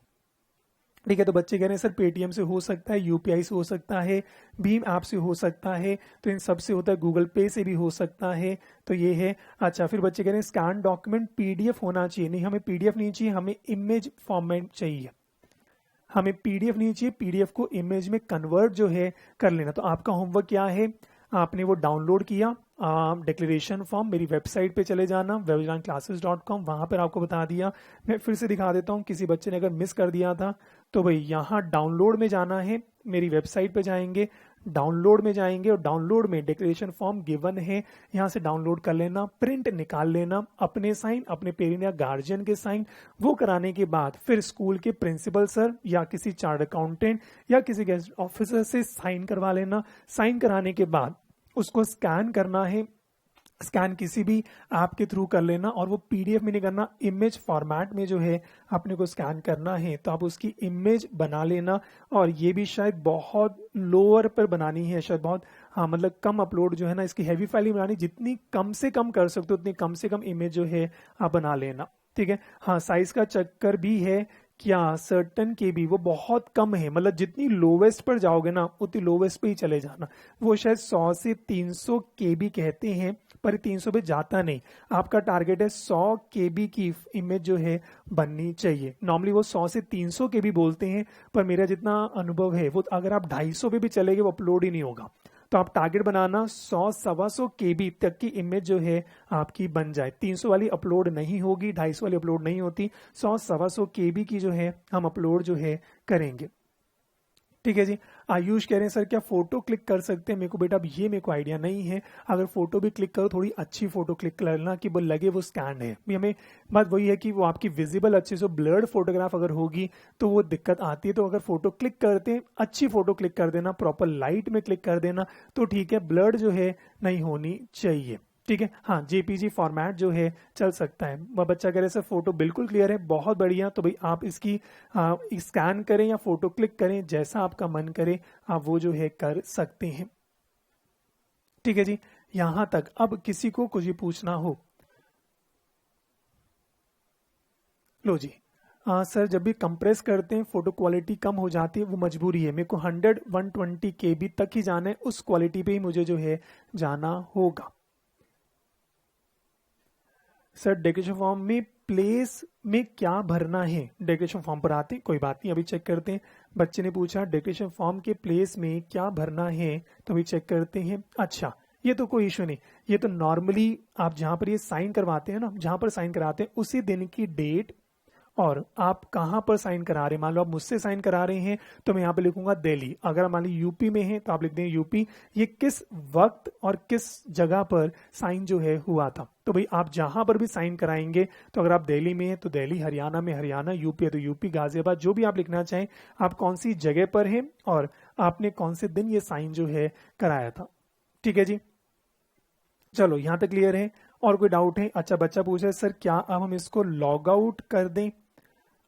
ठीक है, तो बच्चे कह रहे हैं सर पेटीएम से हो सकता है, यूपीआई से हो सकता है, भीम ऐप से हो सकता है, तो इन सब से होता है, गूगल पे से भी हो सकता है। तो ये है। अच्छा, फिर बच्चे कह रहे हैं स्कैन डॉक्यूमेंट पीडीएफ होना चाहिए। नहीं, हमें पीडीएफ नहीं चाहिए, हमें इमेज फॉर्मेट चाहिए। हमें पीडीएफ नहीं चाहिए, पीडीएफ को इमेज में कन्वर्ट जो है कर लेना। तो आपका होमवर्क क्या है, आपने वो डाउनलोड किया डिक्लेरेशन फॉर्म, मेरी वेबसाइट पे चले जाना webjanclasses.com, वहां पर आपको बता दिया। मैं फिर से दिखा देता हूँ, किसी बच्चे ने अगर मिस कर दिया था तो भाई यहाँ डाउनलोड में जाना है, मेरी वेबसाइट पे जाएंगे, डाउनलोड में जाएंगे और डाउनलोड में डिक्लेरेशन फॉर्म गिवन है, यहाँ से डाउनलोड कर लेना, प्रिंट निकाल लेना, अपने साइन, अपने पेरेंट या गार्जियन के साइन, वो कराने के बाद फिर स्कूल के प्रिंसिपल सर या किसी चार्ट अकाउंटेंट या किसी गेस्ट ऑफिसर से साइन करवा लेना। साइन कराने के बाद उसको स्कैन करना है, स्कैन किसी भी ऐप के थ्रू कर लेना, और वो पीडीएफ में नहीं करना, इमेज फॉर्मेट में जो है अपने को स्कैन करना है। तो आप उसकी इमेज बना लेना, और ये भी शायद बहुत लोअर पर बनानी है, शायद बहुत, हाँ मतलब कम अपलोड जो है ना, इसकी हैवी फाइल बनानी, जितनी कम से कम कर सकते हो उतनी कम से कम इमेज जो है आप बना लेना। ठीक है, हाँ साइज का चक्कर भी है, क्या सर्टन के भी वो बहुत कम है, मतलब जितनी लोवेस्ट पर जाओगे ना उतनी लोवेस्ट पे ही चले जाना। वो शायद 100 से 300 केबी कहते हैं, पर 300 पे जाता नहीं। आपका टारगेट है 100 केबी की इमेज जो है बननी चाहिए। नॉर्मली वो 100 से 300 केबी बोलते हैं, पर मेरा जितना अनुभव है वो अगर आप 250 पे भी चलेगे वो अपलोड ही नहीं होगा। तो आप टारगेट बनाना 100-125 केबी तक की इमेज जो है आपकी बन जाए। 300 वाली अपलोड नहीं होगी, 250 वाली अपलोड नहीं होती, 100-125 केबी की जो है हम अपलोड जो है करेंगे। ठीक है जी। आयुष कह रहे हैं सर क्या फोटो क्लिक कर सकते हैं? मेरे को बेटा अब ये मेरे को आइडिया नहीं है। अगर फोटो भी क्लिक करो थोड़ी अच्छी फोटो क्लिक करना कि वो लगे वो स्कैन है। हमें बात वही है कि वो आपकी विजिबल अच्छे से, ब्लर्ड फोटोग्राफ अगर होगी तो वो दिक्कत आती है। तो अगर फोटो क्लिक करते हैं अच्छी फोटो क्लिक कर देना, प्रॉपर लाइट में क्लिक कर देना तो ठीक है, ब्लर्ड जो है नहीं होनी चाहिए। ठीक है, हाँ जेपीजी फॉर्मेट जो है चल सकता है। वह बच्चा कह रहे सर फोटो बिल्कुल क्लियर है, बहुत बढ़िया। तो भाई आप इसकी स्कैन करें या फोटो क्लिक करें, जैसा आपका मन करे आप वो जो है कर सकते हैं। ठीक है जी, यहां तक। अब किसी को कुछ भी पूछना हो, लो जी। सर जब भी कंप्रेस करते हैं फोटो क्वालिटी कम हो जाती है, वो मजबूरी है, मेरे को 100-120 केबी तक ही जाना है, उस क्वालिटी पे ही मुझे जो है जाना होगा। सर डेक्लेरेशन फॉर्म में प्लेस में क्या भरना है? डेक्लेरेशन फॉर्म पर आते कोई बात नहीं, अभी चेक करते हैं। बच्चे ने पूछा डेक्लेरेशन फॉर्म के प्लेस में क्या भरना है, तो अभी चेक करते हैं। अच्छा, ये तो कोई इशू नहीं, ये तो नॉर्मली आप जहां पर ये साइन करवाते हैं ना, जहां पर साइन कराते हैं उसी दिन की डेट और आप कहां पर साइन करा रहे हैं। मान लो आप मुझसे साइन करा रहे हैं तो मैं यहाँ पे लिखूंगा दिल्ली। अगर मान लो यूपी में है तो आप लिख दें यूपी। ये किस वक्त और किस जगह पर साइन जो है हुआ था। तो भाई आप जहां पर भी साइन कराएंगे, तो अगर आप दिल्ली में है तो दिल्ली, हरियाणा में हरियाणा, यूपी है तो यूपी, गाजियाबाद, जो भी आप लिखना चाहें, आप कौन सी जगह पर है और आपने कौन से दिन ये साइन जो है कराया था। ठीक है जी, चलो यहां तक क्लियर है। और कोई डाउट है? अच्छा, बच्चा पूछ रहा है सर क्या अब हम इसको लॉग आउट कर दें?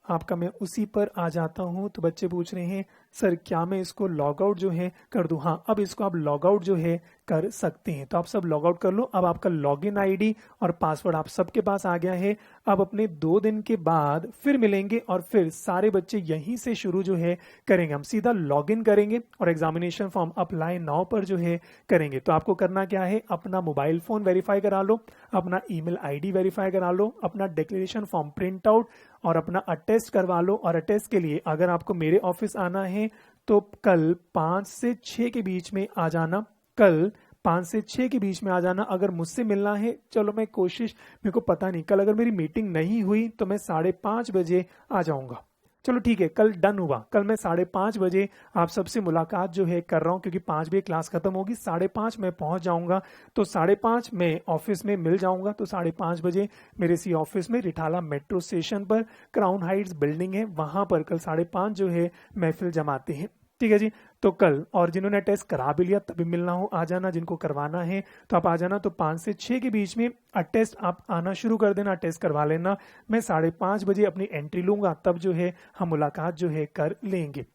आपका मैं उसी पर आ जाता हूं। तो बच्चे पूछ रहे हैं सर क्या मैं इसको लॉग आउट जो है कर दूं? हाँ, अब इसको आप लॉग आउट जो है कर सकते हैं। तो आप सब लॉग आउट कर लो। अब आपका लॉगिन आईडी और पासवर्ड आप सबके पास आ गया है। अब अपने 2 दिन के बाद फिर मिलेंगे और फिर सारे बच्चे यहीं से शुरू जो है करेंगे। हम सीधा लॉगिन करेंगे और एग्जामिनेशन फॉर्म अप्लाई नाउ पर जो है करेंगे। तो आपको करना क्या है, अपना मोबाइल फोन वेरीफाई करा लो, अपना ईमेल आईडी वेरीफाई करा लो, अपना डिक्लेरेशन फॉर्म प्रिंट आउट और अपना अटेस्ट करवा लो। और अटेस्ट के लिए अगर आपको मेरे ऑफिस आना है तो कल 5 से 6 के बीच में आ जाना। कल 5 से 6 के बीच में आ जाना। अगर मुझसे मिलना है, चलो मैं कोशिश, मेरे को पता नहीं, कल अगर मेरी मीटिंग नहीं हुई तो मैं 5:30 बजे आ जाऊंगा। चलो ठीक है, कल डन हुआ। कल मैं 5:30 बजे आप सबसे मुलाकात जो है कर रहा हूं, क्योंकि 5 बजे क्लास खत्म होगी, 5:30 मैं पहुंच जाऊंगा। तो 5:30 मैं ऑफिस में मिल जाऊंगा। तो 5:30 बजे मेरे इसी ऑफिस में रिठाला मेट्रो स्टेशन पर क्राउन हाइट्स बिल्डिंग है, वहां पर कल 5:30 जो है महफिल जमाते हैं। ठीक है जी। तो कल, और जिन्होंने टेस्ट करा भी लिया तभी मिलना हो आ जाना, जिनको करवाना है तो आप आ जाना। तो 5 से 6 के बीच में टेस्ट आप आना शुरू कर देना, टेस्ट करवा लेना। मैं 5:30 बजे अपनी एंट्री लूंगा, तब जो है हम मुलाकात जो है कर लेंगे।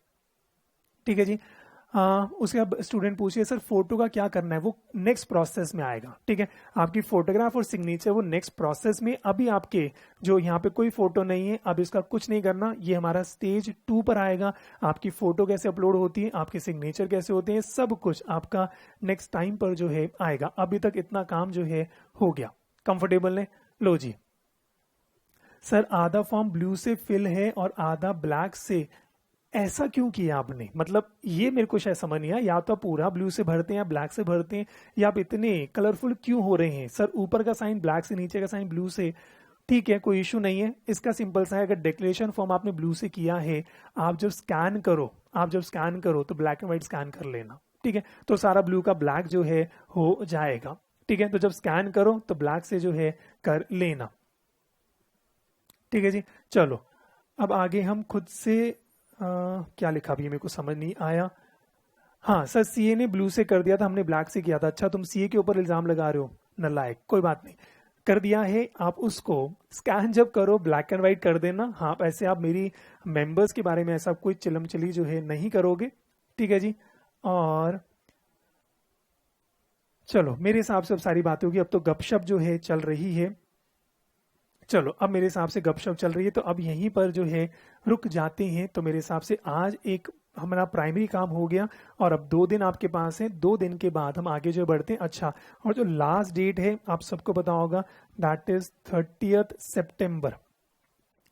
ठीक है जी। उसके बाद स्टूडेंट पूछिए सर फोटो का क्या करना है, वो नेक्स्ट प्रोसेस में आएगा। ठीक है, आपकी फोटोग्राफ और सिग्नेचर वो नेक्स्ट प्रोसेस में। अभी आपके जो यहाँ पे कोई फोटो नहीं है, अब इसका कुछ नहीं करना, ये हमारा स्टेज 2 पर आएगा। आपकी फोटो कैसे अपलोड होती है, आपके सिग्नेचर कैसे होते हैं, सब कुछ आपका नेक्स्ट टाइम पर जो है आएगा। अभी तक इतना काम जो है हो गया, कंफर्टेबल है। लो जी सर, आधा फॉर्म ब्लू से फिल है और आधा ब्लैक से, ऐसा क्यों किया आपने? मतलब ये मेरे को शायद समझ नहीं आया, या तो आप पूरा ब्लू से भरते हैं या ब्लैक से भरते हैं, या आप इतने कलरफुल क्यों हो रहे हैं? सर ऊपर का साइन ब्लैक से, नीचे का साइन ब्लू से, ठीक है कोई इशू नहीं है। इसका सिंपल सा है, अगर डिक्लेरेशन फॉर्म आपने ब्लू से किया है, आप जब स्कैन करो तो ब्लैक एंड व्हाइट स्कैन कर लेना। ठीक है, तो सारा ब्लू का ब्लैक जो है हो जाएगा। ठीक है, तो जब स्कैन करो तो ब्लैक से जो है कर लेना। ठीक है जी, चलो अब आगे हम खुद से क्या लिखा भी मेरे को समझ नहीं आया। हाँ सर, सीए ने ब्लू से कर दिया था, हमने ब्लैक से किया था। अच्छा, तुम सीए के ऊपर इल्जाम लगा रहे हो, नालायक। कोई बात नहीं, कर दिया है। आप उसको स्कैन जब करो ब्लैक एंड व्हाइट कर देना। हाँ, ऐसे आप मेरी मेंबर्स के बारे में ऐसा कोई चिलमचली जो है नहीं करोगे। ठीक है जी, और चलो मेरे हिसाब से अब सारी बातें होगी। अब तो गपशप जो है चल रही है। चलो अब मेरे हिसाब से गपशप चल रही है, तो अब यहीं पर जो है रुक जाते हैं। तो मेरे हिसाब से आज एक हमारा प्राइमरी काम हो गया, और अब 2 दिन आपके पास है। 2 दिन के बाद हम आगे जो बढ़ते हैं। अच्छा, और जो लास्ट डेट है आप सबको पता होगा, दैट इज 30 सितंबर।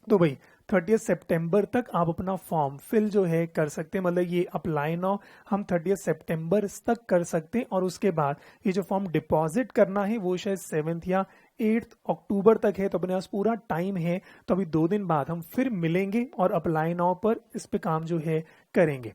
तो भाई 30 सितंबर तक आप अपना फॉर्म फिल जो है कर सकते हैं। मतलब ये अप्लाई नाउ हम 30 सितंबर तक कर सकते हैं, और उसके बाद ये जो फॉर्म डिपॉजिट करना है वो शायद 7 या 8 अक्टूबर तक है। तो अपने पास पूरा टाइम है। तो अभी 2 दिन बाद हम फिर मिलेंगे और अप्लाई नाउ पर इस पे काम जो है करेंगे।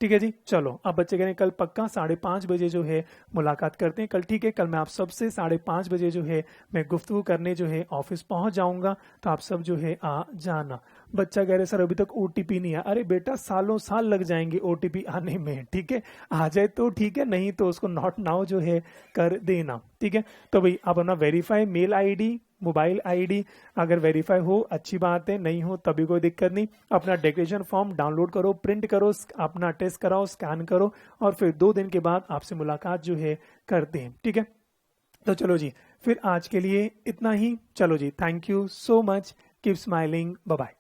ठीक है जी, चलो अब बच्चे कह रहे हैं कल पक्का 5:30 बजे जो है मुलाकात करते हैं। कल ठीक है, कल मैं आप सबसे 5:30 बजे जो है मैं गुफ्तगू करने जो है ऑफिस पहुंच जाऊंगा। तो आप सब जो है आ जाना। बच्चा कह रहे सर अभी तक ओटीपी नहीं आया। अरे बेटा, सालों साल लग जाएंगे ओटीपी आने में। ठीक है, आ जाए तो ठीक है, नहीं तो उसको नॉट नाउ जो है कर देना। ठीक है, तो भाई आप अपना verify mail ID, mobile ID अगर वेरीफाई हो अच्छी बात है, नहीं हो तभी कोई दिक्कत नहीं। अपना डिक्लेरेशन फॉर्म डाउनलोड करो, प्रिंट करो, अपना टेस्ट कराओ, स्कैन करो, और फिर 2 दिन के बाद आपसे मुलाकात जो है करते हैं। ठीक है, तो चलो जी, फिर आज के लिए इतना ही। चलो जी, thank you so much, keep smiling, bye bye.